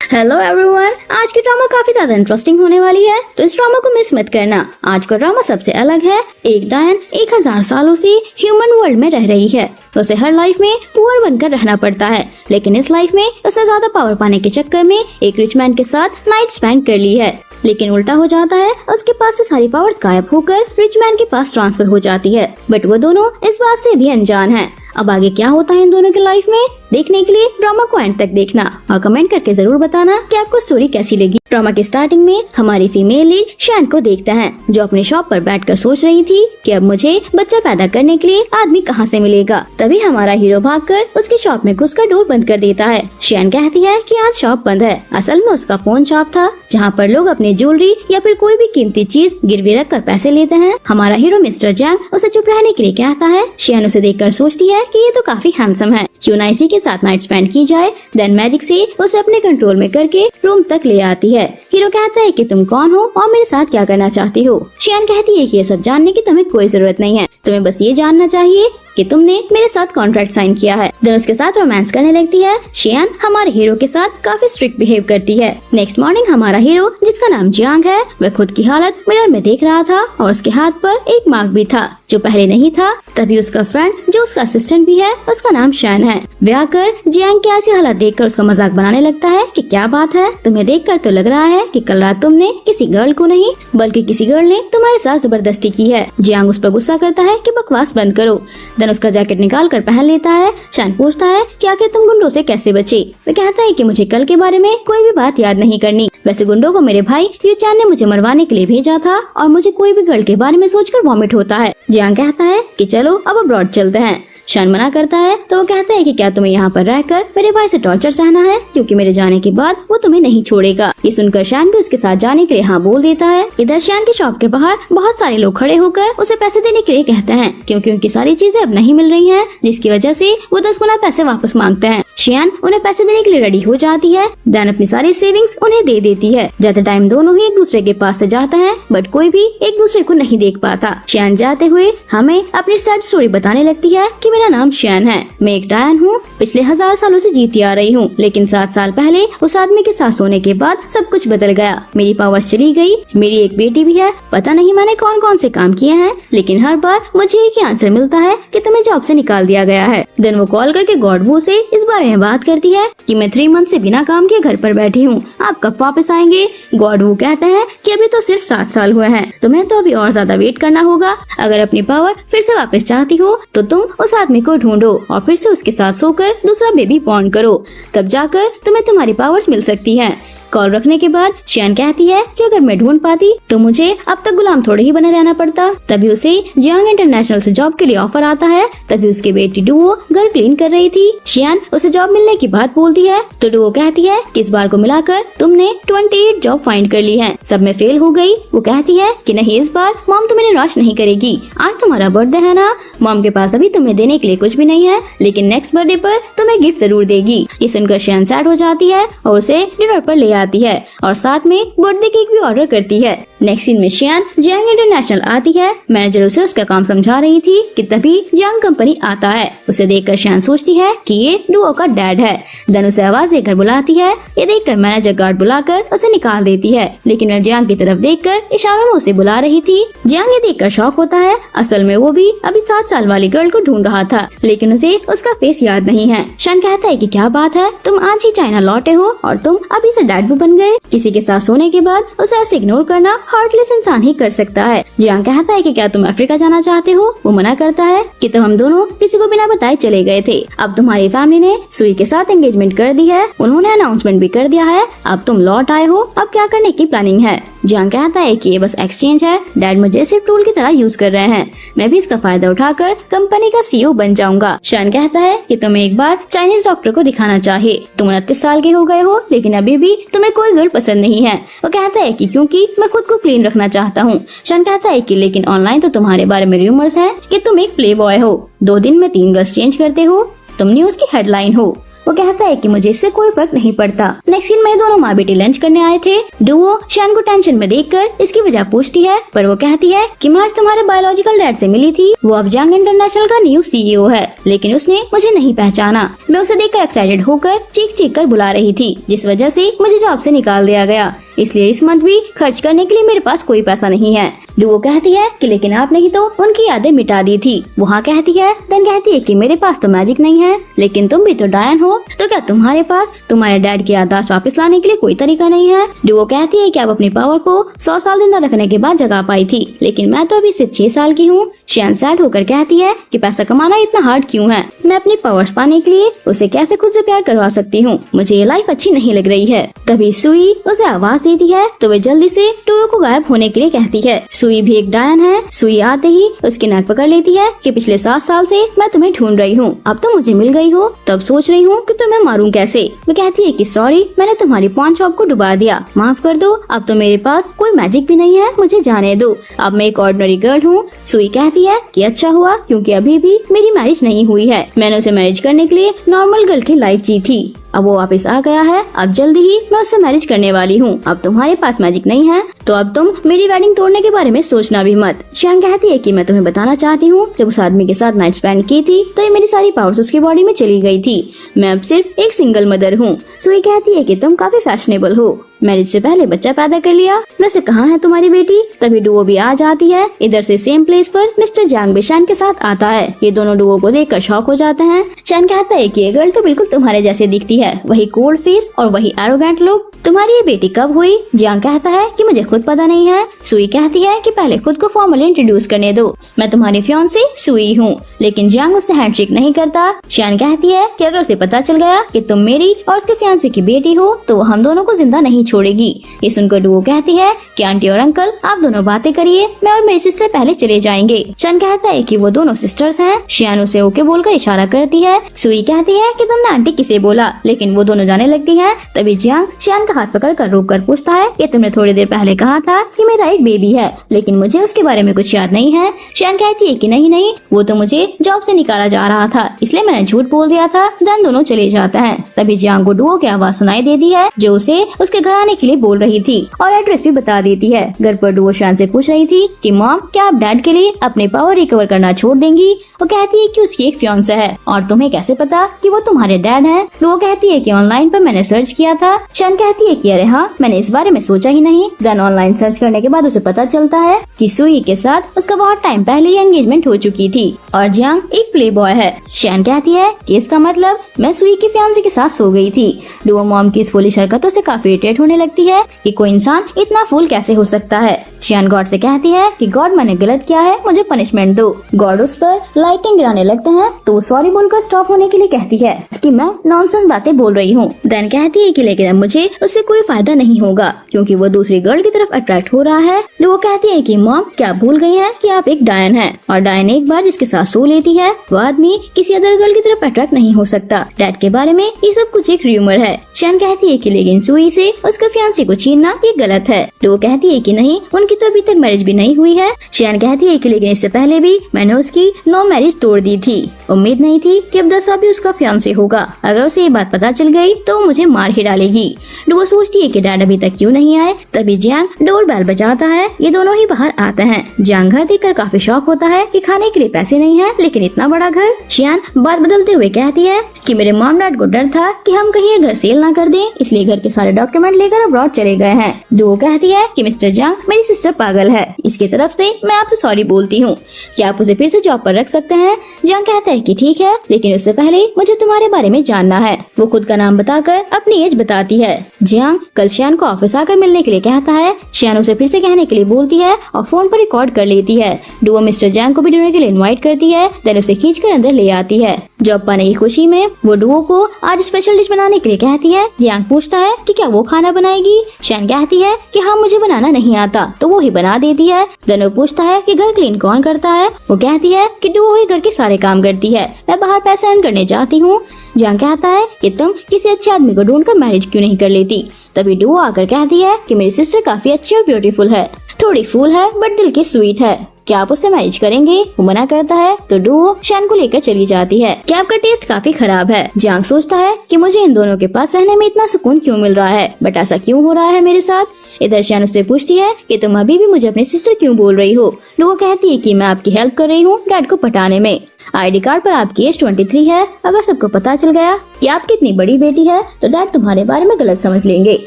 Hello everyone, आज की drama काफी ज्यादा इंटरेस्टिंग होने वाली है, तो इस ड्रामा को मिस मत करना। आज का ड्रामा सबसे अलग है। एक डायन 1000 सालों से ह्यूमन वर्ल्ड में रह रही है। उसे हर लाइफ में पुअर बनकर रहना पड़ता है, लेकिन इस लाइफ में उसने ज्यादा पावर पाने के चक्कर में एक रिच मैन के साथ नाइट स्पेंड कर ली है। लेकिन उल्टा हो जाता है, उसके पास से सारी पावर्स गायब होकर रिच मैन के पास ट्रांसफर हो जाती है। बट वो दोनों इस बात से भी अनजान हैं। अब आगे क्या होता है इन दोनों की लाइफ में, देखने के लिए ड्रामा को एंड तक देखना और कमेंट करके जरूर बताना कि आपको स्टोरी कैसी लगी। ड्रामा के स्टार्टिंग में हमारी फीमेल लीड शैन को देखते हैं, जो अपनी शॉप पर बैठकर सोच रही थी कि अब मुझे बच्चा पैदा करने के लिए आदमी कहां से मिलेगा। तभी हमारा हीरो भागकर उसकी शॉप में घुसकर डोर बंद कर देता है। शैन कहती है कि आज शॉप बंद है। असल में उसका फोन शॉप था, जहाँ पर लोग अपनी ज्वेलरी या फिर कोई भी कीमती चीज गिरवी रख कर पैसे लेते हैं। हमारा हीरो मिस्टर जैंग उसे चुप रहने के लिए कहता है। शैन उसे देखकर सोचती है कि ये तो काफी हैंडसम है, क्यों ना इसी के साथ नाइट स्पेंड की जाए। देन मैजिक से उसे अपने कंट्रोल में करके रूम तक ले आती है। हीरो कहता है कि तुम कौन हो और मेरे साथ क्या करना चाहती हो। शैन कहती है कि ये सब जानने की तुम्हें कोई जरूरत नहीं है, तुम्हें बस ये जानना चाहिए कि तुमने मेरे साथ कॉन्ट्रैक्ट साइन किया है। देन उसके साथ रोमांस करने लगती है। शियान हमारे हीरो के साथ काफी स्ट्रिक्ट बिहेव करती है। नेक्स्ट मॉर्निंग हमारा हीरो, जिसका नाम जियांग है, वह खुद की हालत मिरर में देख रहा था और उसके हाथ पर एक मार्क भी था जो पहले नहीं था। तभी उसका फ्रेंड, जो उसका असिस्टेंट भी है, उसका नाम शैन है, वह आकर जियांग की ऐसी हालत देखकर उसका मजाक बनाने लगता है कि क्या बात है, तुम्हें देखकर तो लग रहा है कि कल रात तुमने किसी गर्ल को नहीं बल्कि किसी गर्ल ने तुम्हारे साथ जबरदस्ती की है। जियांग उस पर गुस्सा करता है कि बकवास बंद करो। देन उसका जैकेट निकाल कर पहन लेता है। शैन पूछता है कि आखिर तुम गुंडों से कैसे बचे। वह कहता है कि मुझे कल के बारे में कोई भी बात याद नहीं करनी। वैसे गुंडों को मेरे भाई यू चैन ने मुझे मरवाने के लिए भेजा था और मुझे कोई भी गर्ल के बारे में सोचकर वॉमिट होता है। जियांग कहता है कि चलो अब अब्रॉड चलते हैं। शैन मना करता है तो वो कहता है कि क्या तुम्हें यहाँ पर रहकर मेरे भाई से टॉर्चर सहना है, क्योंकि मेरे जाने के बाद वो तुम्हें नहीं छोड़ेगा। ये सुनकर शैन भी उसके साथ जाने के लिए हाँ बोल देता है। इधर शैन की शॉप के बाहर बहुत सारे लोग खड़े होकर उसे पैसे देने के लिए कहते हैं, क्योंकि उनकी सारी चीजें अब नहीं मिल रही हैं, जिसकी वजह से वो 10 गुना पैसे वापस मांगते हैं। शैन उन्हें पैसे देने के लिए रेडी हो जाती है। देन अपनी सारी सेविंग्स उन्हें दे देती है। जाते टाइम दोनों ही एक दूसरे के पास से जाते हैं, बट कोई भी एक दूसरे को नहीं देख पाता। शैन जाते हुए हमें अपनी सैड स्टोरी बताने लगती है कि मेरा नाम शैन है, मैं एक डायन हूँ, पिछले 1000 सालों से जीती आ रही हूँ, लेकिन 7 साल पहले उस आदमी के साथ सोने के बाद सब कुछ बदल गया। मेरी पावर्स चली गई। मेरी एक बेटी भी है। पता नहीं मैंने कौन कौन से काम किए हैं, लेकिन हर बार मुझे एक ही आंसर मिलता है कि तुम्हें जॉब से निकाल दिया गया है। देन वो कॉल करके गॉड वू से इस बारे में बात करती है कि मैं 3 मंथ से बिना काम के घर पर बैठी हूँ, आप कब वापस आएंगे। गॉड वू कहते हैं कि अभी तो सिर्फ 7 साल हुए हैं, तुम्हें तो अभी और ज्यादा वेट करना होगा। अगर अपनी पावर फिर से वापस चाहती हो तो तुम उस आदमी को ढूंढो और फिर से उसके साथ सोकर दूसरा बेबी बॉर्न करो, तब जाकर तुम्हें तुम्हारी पावर्स मिल सकती हैं। कॉल रखने के बाद शैन कहती है कि अगर मैं ढूंढ पाती तो मुझे अब तक गुलाम थोड़े ही बने रहना पड़ता। तभी उसे जियांग इंटरनेशनल से जॉब के लिए ऑफर आता है। तभी उसकी बेटी डुओ घर क्लीन कर रही थी। शैन उसे जॉब मिलने की बात बोलती है तो डुओ कहती है कि इस बार को मिलाकर तुमने 28 जॉब फाइंड कर ली है, सब में फेल हो गई। वो कहती है कि नहीं, इस बार मॉम तुम्हें निराश नहीं करेगी। आज तुम्हारा बर्थडे है ना, मॉम के पास अभी तुम्हें देने के लिए कुछ भी नहीं है, लेकिन नेक्स्ट बर्थडे पर तुम्हें गिफ्ट जरूर देगी। ये सुनकर शैन सैड हो जाती है और उसे डिनर पर ले आती है और साथ में बर्थडे केक भी ऑर्डर करती है। नेक्स्ट सीन में शैन जियांग इंटरनेशनल आती है। मैनेजर उसे उसका काम समझा रही थी कि तभी जियांग कंपनी आता है। उसे देखकर शैन सोचती है कि ये डुओ का डैड है। देन उसे आवाज देकर बुलाती है। ये देखकर मैनेजर गार्ड बुलाकर उसे निकाल देती है, लेकिन वह जियांग की तरफ देखकर इशारों में उसे बुला रही थी। जियांग ये देखकर शॉक होता है। असल में वो भी अभी 7 साल वाली गर्ल को ढूंढ रहा था, लेकिन उसे उसका फेस याद नहीं है। शैन कहता है कि क्या बात है, तुम आज ही चाइना लौटे हो और तुम अभी से डैड भी बन गए। किसी के साथ सोने के बाद उसे ऐसे इग्नोर करना हार्टलेस इंसान ही कर सकता है। जियांग कहता है कि क्या तुम अफ्रीका जाना चाहते हो। वो मना करता है कि तब हम दोनों किसी को बिना बताए चले गए थे। अब तुम्हारी फैमिली ने सुई के साथ एंगेजमेंट कर दी है, उन्होंने अनाउंसमेंट भी कर दिया है, अब तुम लौट आए हो, अब क्या करने की प्लानिंग है। जियांग कहता है कि ये बस एक्सचेंज है, डैड मुझे सिर्फ टूल की तरह यूज कर रहे हैं, मैं भी इसका फायदा उठाकर कंपनी का CEO बन जाऊंगा। शैन कहता है कि तुम्हें एक बार चाइनीज डॉक्टर को दिखाना चाहिए, तुम 29 साल के हो गए हो, लेकिन अभी भी तुम्हें कोई गर्ल पसंद नहीं है। वो कहता है कि क्योंकि मैं खुद को क्लीन रखना चाहता हूँ। शैन कहता है कि लेकिन ऑनलाइन तो तुम्हारे बारे में रूमर्स हैं कि तुम एक प्ले बॉय हो, 2 दिन में 3 गर्ल्स चेंज करते हो, तुम न्यूज की हेडलाइन हो। वो कहता है कि मुझे इससे कोई फर्क नहीं पड़ता। नेक्स्ट सीन में दोनों माँ बेटी लंच करने आए थे। डुओ शान को टेंशन में देखकर इसकी वजह पूछती है, पर वो कहती है कि मैं आज तुम्हारे बायोलॉजिकल डैड से मिली थी। वो अब जंग इंटरनेशनल का न्यू CEO है, लेकिन उसने मुझे नहीं पहचाना। मैं उसे देखकर एक्साइटेड होकर चीख कर बुला रही थी, जिस वजह से मुझे जॉब से निकाल दिया गया। इसलिए इस मंथ भी खर्च करने के लिए मेरे पास कोई पैसा नहीं है। डुओ कहती है कि लेकिन आपने ही तो उनकी यादें मिटा दी थी। वो हाँ कहती है, देन कहती है कि मेरे पास तो मैजिक नहीं है, लेकिन तुम भी तो डायन हो, तो क्या तुम्हारे पास तुम्हारे डैड की याददाश्त वापस लाने के लिए कोई तरीका नहीं है? डुओ कहती है कि आप अपनी पावर को 100 साल जिंदा रखने के बाद जगा पाई थी, लेकिन मैं तो अभी सिर्फ 6 साल की हूँ। शियान सैड होकर कहती है कि पैसा कमाना इतना हार्ड क्यों है? मैं अपनी पावर्स पाने के लिए उसे कैसे खुद से प्यार करवा सकती हूँ? मुझे ये लाइफ अच्छी नहीं लग रही है। तभी सुई उसे आवाज देती है, तो वे जल्दी से डुओ को गायब होने के लिए कहती है। सुई भी एक डायन है। सुई आते ही उसकी नाक पकड़ लेती है कि पिछले 7 साल से मैं तुम्हें ढूंढ रही हूँ, अब तो मुझे मिल गई हो, तब सोच रही हूँ कि तुम्हें मारूं कैसे। वो कहती है कि सॉरी, मैंने तुम्हारी पॉन शॉप को डुबा दिया, माफ कर दो, अब तो मेरे पास कोई मैजिक भी नहीं है, मुझे जाने दो, अब मैं एक ऑर्डिनरी गर्ल हूँ। सुई कहती है कि अच्छा हुआ, क्योंकि अभी भी मेरी मैरिज नहीं हुई है। मैंने उसे मैरिज करने के लिए नॉर्मल गर्ल की लाइफ जी थी, अब वो वापस आ गया है, अब जल्दी ही मैं उससे मैरिज करने वाली हूँ। अब तुम्हारे पास मैजिक नहीं है, तो अब तुम मेरी वेडिंग तोड़ने के बारे में सोचना भी मत। शियान कहती है कि मैं तुम्हें बताना चाहती हूँ, जब उस आदमी के साथ नाइट स्पेंड की थी तो ये मेरी सारी पावर्स उसकी बॉडी में चली गई थी। मैं अब सिर्फ एक सिंगल मदर हूँ। सुई कहती है कि तुम काफी फैशनेबल हो, मैरिज से पहले बच्चा पैदा कर लिया, वैसे कहाँ है तुम्हारी बेटी? तभी डुओ भी आ जाती है। इधर से सेम प्लेस पर मिस्टर जैंग भी शियान के साथ आता है। ये दोनों डुओ को देखकर शॉक हो जाते हैं। शियान कहता है कि ये गर्ल तो बिल्कुल तुम्हारे जैसे दिखती है, वही कोल्ड फेस और वही एरोगेंट लुक। तुम्हारी ये बेटी कब हुई? जियांग कहता है कि मुझे खुद पता नहीं है। सुई कहती है कि पहले खुद को फॉर्मली इंट्रोड्यूस करने दो, मैं तुम्हारी फियांसे सुई हूँ, लेकिन जियांग उससे हैंडशेक नहीं करता। शियान कहती है कि अगर उसे पता चल गया कि तुम मेरी और उसके फियांसे की बेटी हो तो वो हम दोनों को जिंदा नहीं छोड़ेगी। ये सुनकर डुओ कहती है कि आंटी और अंकल आप दोनों बातें करिए, मैं और मेरी सिस्टर पहले चले जाएंगे। शियान कहता है कि वो दोनों सिस्टर्स हैं। शियान उसे ओके बोलकर इशारा करती है। सुई कहती है कि तुमने आंटी किसे बोला, लेकिन वो दोनों जाने लगती है। तभी जियांग शियान का हाथ पकड़कर रोककर पूछता है कि तुमने थोड़ी देर पहले कहा था कि मेरा एक बेबी है, लेकिन मुझे उसके बारे में कुछ याद नहीं है। शियान कहती है कि नहीं, वो तो मुझे जॉब से निकाला जा रहा था, इसलिए मैंने झूठ बोल दिया था। देन दोनों चले जाते हैं। तभी जियांग को डुओ की आवाज सुनाई देती है, जो उसे उसके घर आने के लिए बोल रही थी और एड्रेस भी बता देती है। घर पर डुओ शियान से पूछ रही थी कि मॉम, क्या आप डैड के लिए अपने पावर रिकवर करना छोड़ देंगी? वो कहती है कि उसकी एक फियांसे है, और तुम्हें कैसे पता कि वो तुम्हारे डैड हैं? डुओ कहती है कि ऑनलाइन पर मैंने सर्च किया था। शियान कहती है कि अरे हाँ, मैंने इस बारे में सोचा ही नहीं। देन ऑनलाइन सर्च करने के बाद उसे पता चलता है कि सुई के साथ उसका बहुत टाइम पहले ही एंगेजमेंट हो चुकी थी और जियांग एक प्ले बॉय है। शियान कहती है कि इसका मतलब मैं सुई की फियांसे के साथ सो गई थी। डुओ मॉम की इस फूलिश हरकतों से काफी इरिटेट होने लगती है कि कोई इंसान इतना फूल कैसे हो सकता है। शियान गॉड से कहती है कि गॉड, मैंने गलत किया है, मुझे पनिशमेंट दो। गॉड उस पर लाइटिंग गिराने लगते हैं, तो वो सॉरी बोलकर स्टॉप होने के लिए कहती है कि मैं नॉनसेंस बातें बोल रही हूँ। देन कहती है कि लेकिन अब मुझे उससे कोई फायदा नहीं होगा, क्योंकि वो दूसरी गर्ल की तरफ अट्रैक्ट हो रहा है। वो कहती है कि मॉम, क्या भूल गई है कि आप एक डायन हैं, और डायन एक बार जिसके साथ सो लेती है वो आदमी किसी अदर गर्ल की तरफ अट्रैक्ट नहीं हो सकता। डैड के बारे में ये सब कुछ एक र्यूमर है। शियान कहती है कि लेकिन सुई से उसका फियांसे को छीनना ये गलत है। तो वो कहती है कि नहीं, उनकी तो अभी तक मैरिज भी नहीं हुई है। शियान कहती है कि लेकिन इससे पहले भी मैंने उसकी 9 मैरिज तोड़ दी थी। उम्मीद नहीं थी कि अब 10वां भी उसका फियांसे होगा। अगर उसे ये बात पता चल गई तो मुझे मार ही डालेगी। वो सोचती है कि डैड अभी तक क्यों नहीं आए। तभी जियांग डोर बेल बजाता है। ये दोनों ही बाहर आते हैं। जियांग घर देखकर काफी शॉक होता है कि खाने के लिए पैसे नहीं है, लेकिन इतना बड़ा घर। शियान बात बदलते हुए कहती है कि मेरे मॉम डैड को डर था कि हम कहीं ये घर सेल ना कर दें, इसलिए घर के सारे डॉक्यूमेंट लेकर अब्रॉड चले गए हैं। डुओ कहती है कि मिस्टर जियांग, मेरी सिस्टर पागल है, इसकी तरफ से मैं आपसे सॉरी बोलती हूँ, क्या आप उसे फिर से जॉब पर रख सकते हैं? जियांग कहता है कि ठीक है, लेकिन उससे पहले मुझे तुम्हारे बारे में जानना है। वो खुद का नाम बताकर अपनी एज बताती है। जियांग कल शियान को ऑफिस आकर मिलने के लिए कहता है। शियान उसे फिर से कहने के लिए बोलती है और फोन पर रिकॉर्ड कर लेती है। डुओ मिस्टर जियांग को भी डिनर के लिए इनवाइट करती है, देन उसे खींचकर अंदर ले आती है। जॉब पाने की खुशी में वो डुओ को आज स्पेशल डिश बनाने के लिए कहती है। जियांग पूछता है कि क्या वो खाना बनाएगी। शियान कहती है कि हाँ, मुझे बनाना नहीं आता, तो वो ही बना देती है। देन वो पूछता है कि घर क्लीन कौन करता है। वो कहती है कि डुओ ही घर के सारे काम करती है, मैं बाहर पैसा अर्न करने जाती हूँ। जियांग कहता है कि तुम किसी अच्छे आदमी को ढूंढकर मैरिज क्यों नहीं कर लेती। तभी डुओ आकर कहती है कि मेरी सिस्टर काफी अच्छी और ब्यूटीफुल है। थोड़ी फूल है बट दिल की स्वीट है, क्या आप उससे मैरिज करेंगे? वो मना करता है तो डुओ शैन को लेकर चली जाती है कि आपका टेस्ट काफी खराब है। जियांग सोचता है कि मुझे इन दोनों के पास रहने में इतना सुकून क्यों मिल रहा है, बट ऐसा क्यों हो रहा है मेरे साथ। इधर शैन उससे पूछती है कि तुम अभी भी मुझे अपनी सिस्टर क्यों बोल रही हो। डुओ कहती है कि मैं आपकी हेल्प कर रही हूँ डैड को पटाने में। आईडी कार्ड पर आपकी एज 23 है। अगर सबको पता चल गया कि आपकी इतनी बड़ी बेटी है तो डैड तुम्हारे बारे में गलत समझ लेंगे।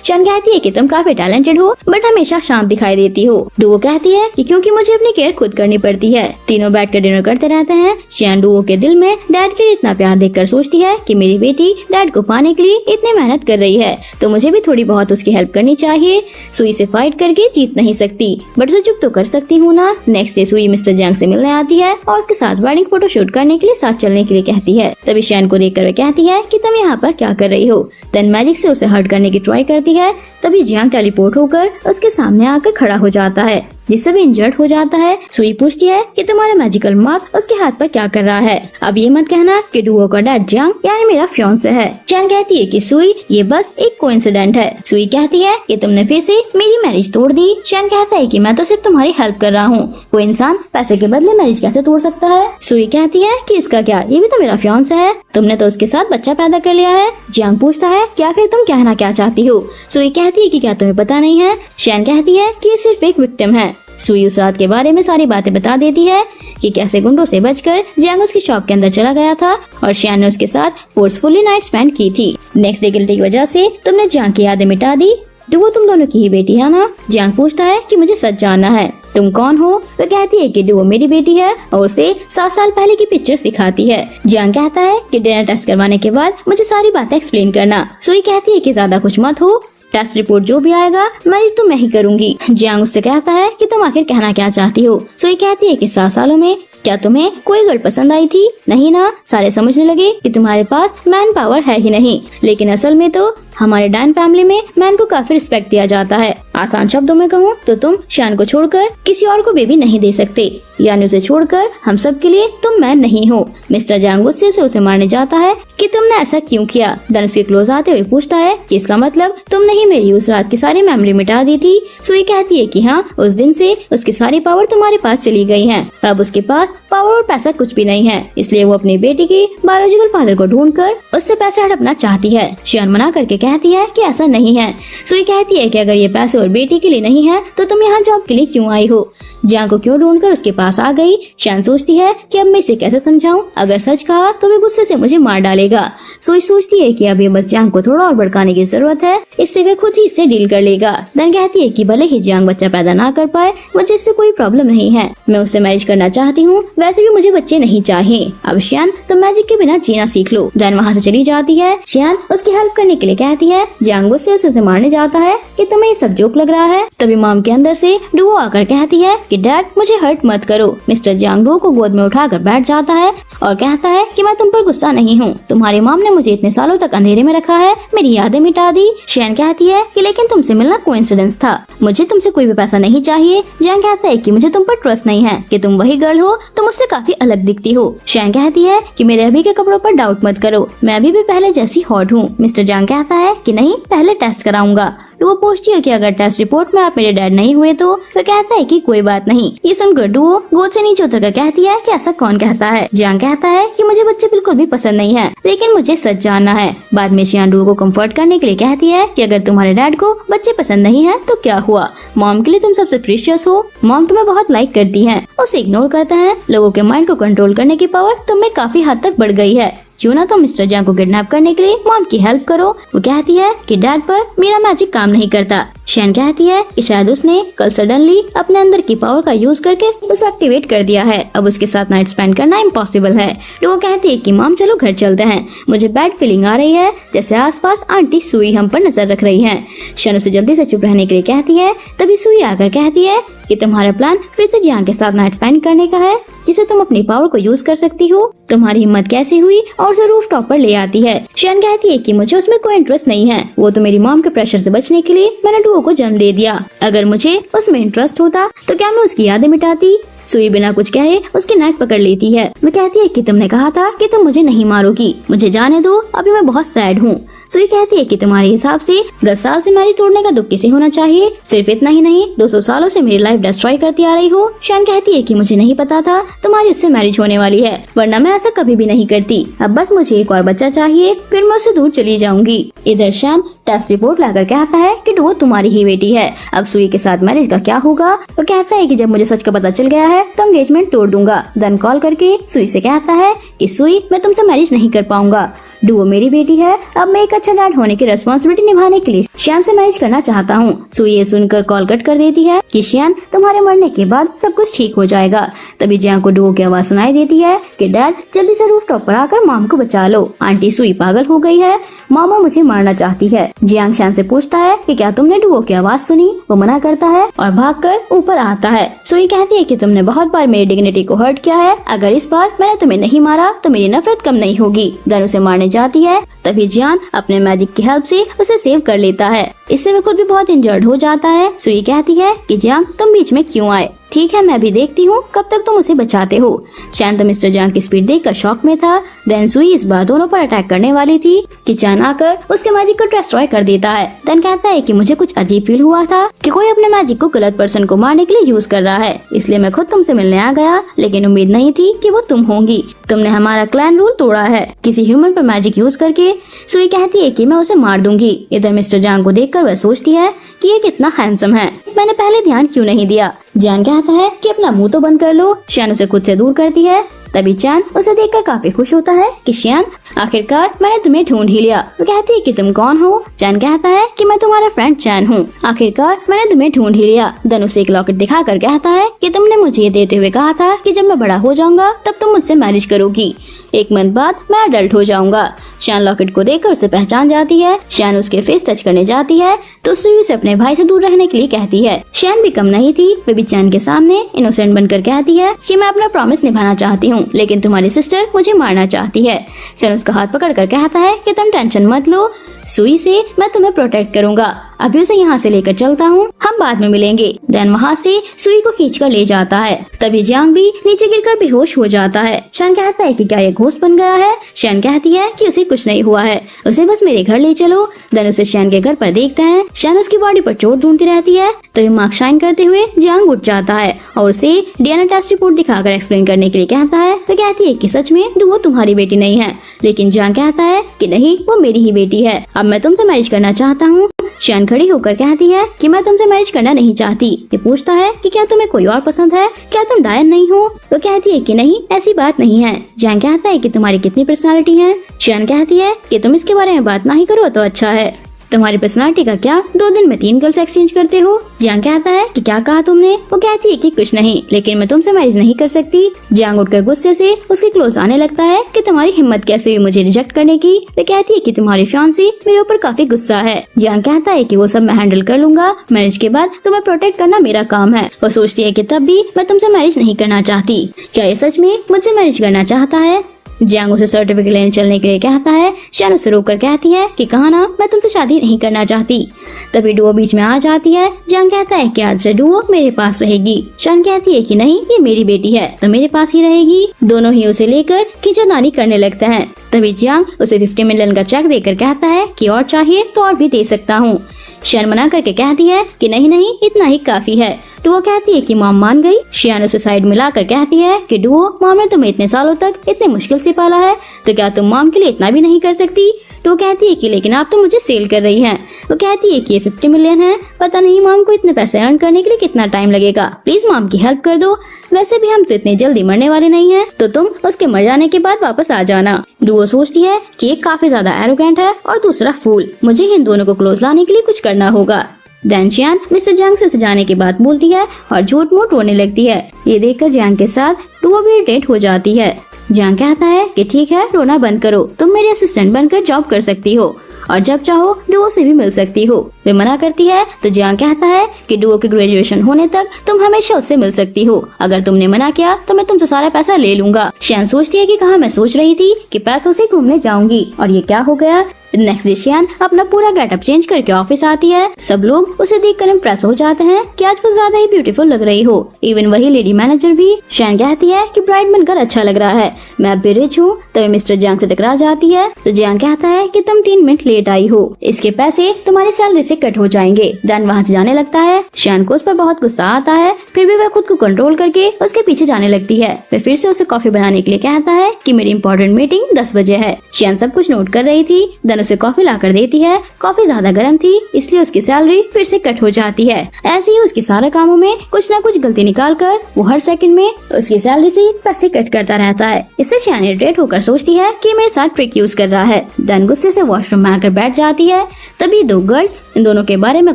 शैन कहती है कि तुम काफी टैलेंटेड हो बट हमेशा शांत दिखाई देती हो। डुओ कहती है कि क्योंकि मुझे अपनी केयर खुद करनी पड़ती है। तीनों बैठकर डिनर करते रहते हैं। शैन डुओ के दिल में डैड के लिए इतना प्यार देखकर सोचती है कि मेरी बेटी डैड को पाने के लिए इतनी मेहनत कर रही है तो मुझे भी थोड़ी बहुत उसकी हेल्प करनी चाहिए। सुई से फाइट करके जीत नहीं सकती बट उसे चुप तो कर सकती हूँ ना। नेक्स्ट डे सुई मिस्टर जियांग से मिलने आती है और उसके साथ वेडिंग फोटो शूट करने के लिए साथ चलने के लिए कहती है। तभी शैन को देखकर वे कहती है कि तुम यहाँ पर क्या कर रही हो। देन मैजिक से उसे हर्ट करने की ट्राई करती है। तभी जियांग टेलीपोर्ट होकर उसके सामने आकर खड़ा हो जाता है जिससे भी इंजर्ड हो जाता है। सुई पूछती है कि तुम्हारा मैजिकल मार्क उसके हाथ पर क्या कर रहा है। अब ये मत कहना कि डुओ का डैड जियांग यानी मेरा फियांसे है। चैन कहती है कि सुई ये बस एक कोइंसिडेंट है। सुई कहती है कि तुमने फिर से मेरी मैरिज तोड़ दी। चैन कहता है कि मैं तो सिर्फ तुम्हारी हेल्प कर रहा हूँ, कोई इंसान पैसे के बदले मैरिज कैसे तोड़ सकता है। सुई कहती है कि इसका क्या, ये भी तो मेरा फियांसे है, तुमने तो उसके साथ बच्चा पैदा कर लिया है। जियांग पूछता है कि आखिर तुम कहना क्या चाहती हो। सुई कहती है कि क्या तुम्हें पता नहीं है। शैन कहती है कि ये सिर्फ एक विक्टिम है। सुई उस रात के बारे में सारी बातें बता देती है कि कैसे गुंडों से बचकर जियांग उसकी शॉप के अंदर चला गया था और शैन ने उसके साथ फोर्सफुली नाइट स्पेंड की थी। नेक्स्ट डे गिल्टी की वजह से तुमने जियांग की यादें मिटा दी। डुओ तुम दोनों की ही बेटी है ना। जियांग पूछता है कि मुझे सच जानना है, तुम कौन हो। वो कहती है कि डुओ मेरी बेटी है और उसे 7 साल पहले की पिक्चर्स दिखाती है। जियांग कहता है कि डिनर टेस्ट करवाने के बाद मुझे सारी बातें एक्सप्लेन करना। सुई कहती है कि ज्यादा कुछ मत हो, टेस्ट रिपोर्ट जो भी आएगा मैरिज तो मैं ही करूंगी। जियांग उससे कहता है कि तुम आखिर कहना क्या चाहती हो। सुई कहती है कि 7 सालों में क्या तुम्हें कोई गर्ल पसंद आई थी? नहीं ना। सारे समझने लगे कि तुम्हारे पास मैन पावर है ही नहीं, लेकिन असल में तो हमारे डैन फैमिली में मैन को काफी रिस्पेक्ट दिया जाता है। आसान शब्दों में कहूँ तो तुम शैन को छोड़कर किसी और को बेबी नहीं दे सकते, यानी उसे छोड़कर हम सब के लिए तुम मैन नहीं हो। मिस्टर जियांग गुस्से से उसे मारने जाता है कि तुमने ऐसा क्यों किया। देन उसके क्लोज आते हुए पूछता है कि इसका मतलब तुमने ही मेरी उस रात की सारी मेमोरी मिटा दी थी। सुई कहती है कि हाँ, उस दिन से उसकी सारी पावर तुम्हारे पास चली गई है। अब उसके पास पावर और पैसा कुछ भी नहीं है, इसलिए वो अपनी बेटी के बायोलॉजिकल फादर को ढूंढकर उससे पैसे हड़पना चाहती है। शैन मना करके कहती है कि ऐसा नहीं है। सुई कहती है कि अगर ये पैसे और बेटी के लिए नहीं है तो तुम यहाँ जॉब के लिए क्यों आई हो। जियांग को क्यों ढूंढकर उसके पास आ गई। शैन सोचती है कि अब मैं इसे कैसे समझाऊं, अगर सच कहा तो वे गुस्से से मुझे मार डालेगा। सुई सोचती है कि अभी बस जियांग को थोड़ा और भड़काने की जरूरत है, इससे वे खुद ही इससे डील कर लेगा। देन कहती है कि भले ही जियांग बच्चा पैदा ना कर पाए मुझे इससे कोई प्रॉब्लम नहीं है, मैं उससे मैरिज करना चाहती हूँ, वैसे भी मुझे बच्चे नहीं चाहिए। अब शैन तुम मैजिक के बिना जीना सीख लो। देन वहाँ से चली जाती है। शैन उसकी हेल्प करने के लिए कहती है। जियांग गुस्से से उसे मारने जाता है कि तुम्हें ये सब जोक लग रहा है। तभी मॉम के अंदर से डुओ आकर कहती है कि डैड मुझे हर्ट मत करो। मिस्टर जियांग डुओ को गोद में उठाकर बैठ जाता है और कहता है कि मैं तुम पर गुस्सा नहीं हूँ, तुम्हारी मॉम ने मुझे इतने सालों तक अंधेरे में रखा है, मेरी यादें मिटा दी। शैन कहती है कि लेकिन तुमसे मिलना कोइंसिडेंस था, मुझे तुमसे कोई भी पैसा नहीं चाहिए। जियांग कहता है कि मुझे तुम पर ट्रस्ट नहीं है, कि तुम वही गर्ल हो, तुम उससे काफी अलग दिखती हो। शैन कहती है कि मेरे अभी के कपड़ों पर डाउट मत करो, मैं अभी भी पहले जैसी हॉट हूँ। मिस्टर जियांग कहता है कि नहीं, पहले टेस्ट कराऊंगा। डुओ पूछती है कि अगर टेस्ट रिपोर्ट में आप मेरे डैड नहीं हुए तो। वह कहता है कि कोई बात नहीं। ये सुनकर डुओ गोद से नीचे उतरकर कहती है कि ऐसा कौन कहता है। जियांग कहता है कि मुझे बच्चे बिल्कुल भी पसंद नहीं है, लेकिन मुझे सच जानना है। बाद में जियांग डुओ को कंफर्ट करने के लिए कहती है कि अगर तुम्हारे डैड को बच्चे पसंद नहीं है तो क्या हुआ, मॉम के लिए तुम सबसे प्रीशियस हो, मॉम तुम्हें बहुत लाइक करती है। उसे इग्नोर करते हैं। लोगों के माइंड को कंट्रोल करने की पावर तुम में काफी हद तक बढ़ गई है, क्यों ना तुम मिस्टर जियांग को किडनैप करने के लिए मॉम की हेल्प करो। वो कहती है कि डैड पर मेरा मैजिक काम नहीं करता। शैन कहती है कि शायद उसने कल सडनली अपने अंदर की पावर का यूज करके उसे एक्टिवेट कर दिया है, अब उसके साथ नाइट स्पेंड करना इम्पॉसिबल है। तो वो कहती है कि मॉम चलो घर चलते हैं, मुझे बैड फीलिंग आ रही है, जैसे आसपास आंटी सुई हम पर नजर रख रही है। शैन उसे जल्दी से चुप रहने के लिए कहती है। तभी सुई आकर कहती है कि तुम्हारा प्लान फिर से जियांग के साथ नाइट स्पेंड करने का है, जिसे तुम अपनी पावर को यूज कर सकती हो। तुम्हारी हिम्मत कैसे हुई, और उसे रूफ टॉप पर ले आती है। शैन कहती है कि मुझे उसमें कोई इंटरेस्ट नहीं है, वो तो मेरी मॉम के प्रेशर से बचने के लिए मैंने डुओ को जन्म दे दिया, अगर मुझे उसमें इंटरेस्ट होता तो क्या मैं उसकी यादें मिटाती। सुई बिना कुछ कहे उसकी नेक पकड़ लेती है। वो कहती है कि तुमने कहा था कि तुम मुझे नहीं मारोगी, मुझे जाने दो, अभी मैं बहुत सैड हूँ। सुई कहती है कि तुम्हारे हिसाब से 10 साल से मैरिज तोड़ने का दुख किसे होना चाहिए? सिर्फ इतना ही नहीं, 200 सालों से मेरी लाइफ डिस्ट्रॉय करती आ रही हो। शान कहती है कि मुझे नहीं पता था तुम्हारी उससे मैरिज होने वाली है, वरना मैं ऐसा कभी भी नहीं करती। अब बस मुझे एक और बच्चा चाहिए, फिर मैं उससे दूर चली जाऊंगी। इधर शान टेस्ट रिपोर्ट लाकर कहता है कि वो तुम्हारी ही बेटी है। अब सुई के साथ मैरिज का क्या होगा? वो कहता है कि जब मुझे सच का पता चल गया है तो एंगेजमेंट तोड़ दूंगा। देन कॉल करके सुई से कहता है कि सुई, मैं तुमसे मैरिज नहीं कर पाऊंगा। डुओ मेरी बेटी है, अब मैं एक अच्छा डैड होने की रिस्पॉन्सिबिलिटी निभाने के लिए श्यान से मैरिज करना चाहता हूँ। सुई ये सुनकर कॉल कट कर देती है कि श्यान, तुम्हारे मरने के बाद सब कुछ ठीक हो जाएगा। तभी जियांग को डुओ की आवाज सुनाई देती है कि डैड, जल्दी से रूफटॉप पर आकर मॉम को बचा लो। आंटी सुई पागल हो गई है, मामा मुझे मारना चाहती है। जियांग श्यान से पूछता है कि क्या तुमने डुओ की आवाज सुनी? वो मना करता है और भागकर ऊपर आता है। सुई कहती है कि तुमने बहुत बार मेरी डिग्निटी को हर्ट किया है, अगर इस बार मैंने तुम्हें नहीं मारा तो मेरी नफरत कम नहीं होगी। देन उसे मारने जाती है। तभी जियान अपने मैजिक की हेल्प से उसे सेव कर लेता है। इससे वो खुद भी बहुत इंजर्ड हो जाता है। सुई कहती है कि जियांग, तुम बीच में क्यों आए? ठीक है, मैं भी देखती हूँ कब तक तुम उसे बचाते हो। चैन तो मिस्टर जियांग की स्पीड देखकर शॉक में था। देन सुई इस बार दोनों पर अटैक करने वाली थी कि चैन आकर उसके मैजिक को डिस्ट्रॉय कर देता है। देन कहता है कि मुझे कुछ अजीब फील हुआ था कि कोई अपने मैजिक को गलत पर्सन को मारने के लिए यूज कर रहा है, इसलिए मैं खुद तुमसे मिलने आ गया, लेकिन उम्मीद नहीं थी कि वो तुम होंगी। तुमने हमारा क्लैन रूल तोड़ा है किसी ह्यूमन पर मैजिक यूज करके। सुई कहती है कि मैं उसे मार दूंगी। इधर मिस्टर जियांग को देखकर वह सोचती है कि ये कितना हैंडसम है, मैंने पहले ध्यान क्यों नहीं दिया। जियांग कहता है कि अपना मुंह तो बंद कर लो। श्यान उसे खुद से दूर करती है। तभी चैन उसे देखकर काफी खुश होता है कि श्यान, आखिरकार मैंने तुम्हें ढूंढ ही लिया। वो कहती है कि तुम कौन हो? चैन कहता है कि मैं तुम्हारा फ्रेंड चैन हूँ, आखिरकार मैंने तुम्हें ढूंढ ही लिया। देन उसे एक लॉकेट दिखाकर कहता है कि तुमने मुझे ये देते हुए कहा था कि जब मैं बड़ा हो जाऊंगा तब तुम मुझसे मैरिज करोगी। 1 मंथ बाद मैं अडल्ट हो जाऊंगा। श्यान लॉकेट को देखकर उसे पहचान जाती है। श्यान उसके फेस टच करने जाती है तो सुई उसे अपने भाई से दूर रहने के लिए कहती है। श्यान भी कम नहीं थी, वे भी चैन के सामने इनोसेंट बनकर कहती है कि मैं अपना प्रॉमिस निभाना चाहती हूँ, लेकिन तुम्हारी सिस्टर मुझे मारना चाहती है। श्यान उसका हाथ पकड़कर कहता है कि तुम टेंशन मत लो, सुई से मैं तुम्हें प्रोटेक्ट करूंगा। अभी उसे यहाँ से लेकर चलता हूँ, हम बाद में मिलेंगे। देन वहाँ से सुई को खींचकर ले जाता है। तभी जियांग भी नीचे गिरकर बेहोश हो जाता है। श्यान कहता है कि क्या ये घोस्ट बन गया है? श्यान कहती है कि उसे कुछ नहीं हुआ है, उसे बस मेरे घर ले चलो। देन उसे श्यान के घर पर देखते हैं। श्यान उसकी बॉडी पर चोट ढूंढती रहती है। तभी मार्क शाइन करते हुए जियांग उठ जाता है और उसे डीएनए टेस्ट रिपोर्ट दिखाकर एक्सप्लेन करने के लिए कहता है। वो कहती है कि सच में वो तुम्हारी बेटी नहीं है, लेकिन जियांग कहता है कि नहीं, वो मेरी ही बेटी है। अब मैं तुमसे मैरिज करना चाहता हूँ। श्यान खड़ी होकर कहती है कि मैं तुमसे मैरिज करना नहीं चाहती। ये पूछता है कि क्या तुम्हें कोई और पसंद है, क्या तुम डायन नहीं हो? वो कहती है कि नहीं, ऐसी बात नहीं है। जियांग कहता है कि तुम्हारी कितनी पर्सनालिटी है? श्यान कहती है कि तुम इसके बारे में बात नहीं करो तो अच्छा है। तुम्हारी पर्सनालिटी का क्या, 2 दिन में 3 गर्ल्स एक्सचेंज करते हो? जियांग कहता है कि क्या कहा तुमने? वो कहती है कि कुछ नहीं, लेकिन मैं तुमसे मैरिज नहीं कर सकती। जियांग उठकर गुस्से से उसके क्लोज आने लगता है कि तुम्हारी हिम्मत कैसे हुई मुझे रिजेक्ट करने की। वो कहती है कि तुम्हारी फियांसी मेरे ऊपर काफी गुस्सा है। जियांग कहता है कि वो सब मैं हैंडल कर लूंगा, मैरिज के बाद तुम्हें प्रोटेक्ट करना मेरा काम है। वो सोचती है कि तब भी मैं तुमसे मैरिज नहीं करना चाहती। क्या ये सच में मुझसे मैरिज करना चाहता है? जियांग उसे सर्टिफिकेट लेने चलने के लिए कहता है। श्यान उसे रोककर कहती है कि कहा ना, मैं तुमसे शादी नहीं करना चाहती। तभी डुओ बीच में आ जाती है। जियांग कहता है कि आज से डुओ मेरे पास रहेगी। श्यान कहती है कि नहीं, ये मेरी बेटी है तो मेरे पास ही रहेगी। दोनों ही उसे लेकर खींचातानी करने लगते हैं। तभी जियांग उसे 50 मिलियन का चेक देकर कहता है कि और चाहिए तो और भी दे सकता हूँ। श्यान मना करके कहती है कि नहीं नहीं, इतना ही काफी है। डुओ कहती है कि मॉम मान गई। श्यान उसे साइड मिलाकर कहती है कि डुओ, मॉम ने तुम्हें इतने सालों तक इतने मुश्किल से पाला है, तो क्या तुम मॉम के लिए इतना भी नहीं कर सकती? तो कहती है कि लेकिन आप तो मुझे सेल कर रही हैं। वो कहती है कि ये 50 मिलियन है, पता नहीं मॉम को इतने पैसे अर्न करने के लिए कितना टाइम लगेगा, प्लीज मॉम की हेल्प कर दो। वैसे भी हम तो इतने जल्दी मरने वाले नहीं हैं, तो तुम उसके मर जाने के बाद वापस आ जाना। डुओ सोचती है कि एक काफी ज्यादा एरोगेंट है और दूसरा फूल, मुझे इन दोनों को क्लोज लाने के लिए कुछ करना होगा। देन जियांग मिस्टर जियांग से जाने की बात बोलती है और झूठ मूठ रोने लगती है। ये देखकर जियांग के साथ डुओ भी इरिटेट हो जाती है। जियांग कहता है कि ठीक है, रोना बंद करो, तुम मेरे असिस्टेंट बनकर जॉब कर सकती हो और जब चाहो डुओ से भी मिल सकती हो। वे मना करती है तो जियांग कहता है कि डुओ की ग्रेजुएशन होने तक तुम हमेशा उससे मिल सकती हो, अगर तुमने मना किया तो मैं तुमसे सारा पैसा ले लूंगा। श्यान सोचती है कि कहाँ मैं सोच रही थी कि पैसों से घूमने जाऊंगी, और ये क्या हो गया। नेक्स्ट डे शियान अपना पूरा गेटअप चेंज करके ऑफिस आती है। सब लोग उसे देखकर इम्प्रेस हो जाते हैं कि आज कुछ ज्यादा ही ब्यूटीफुल लग रही हो। इवन वही लेडी मैनेजर भी। शियान कहती है कि ब्राइड बनकर अच्छा लग रहा है, मैं अब भी रिच हूँ। तभी मिस्टर जियांग से टकरा जाती है तो जियांग कहता है कि तुम 3 मिनट लेट आई हो, इसके पैसे तुम्हारी सैलरी से कट हो जाएंगे। देन वहाँ से जाने लगता है। शियान को उस पर बहुत गुस्सा आता है, फिर भी वह खुद को कंट्रोल करके उसके पीछे जाने लगती है। फिर से उसे कॉफी बनाने के लिए कहता है कि मेरी इंपॉर्टेंट मीटिंग 10 बजे है। शियान सब कुछ नोट कर रही थी। देन उसे कॉफी ला कर देती है। कॉफी ज्यादा गर्म थी इसलिए उसकी सैलरी फिर से कट हो जाती है। ऐसे ही उसके सारे कामों में कुछ न कुछ गलती निकाल कर वो हर सेकंड में उसकी सैलरी से पैसे कट करता रहता है। इससे शियान इरिटेट होकर सोचती है कि मेरे साथ ट्रिक यूज कर रहा है। देन गुस्से से वॉशरूम में आकर बैठ जाती है। तभी 2 गर्ल्स इन दोनों के बारे में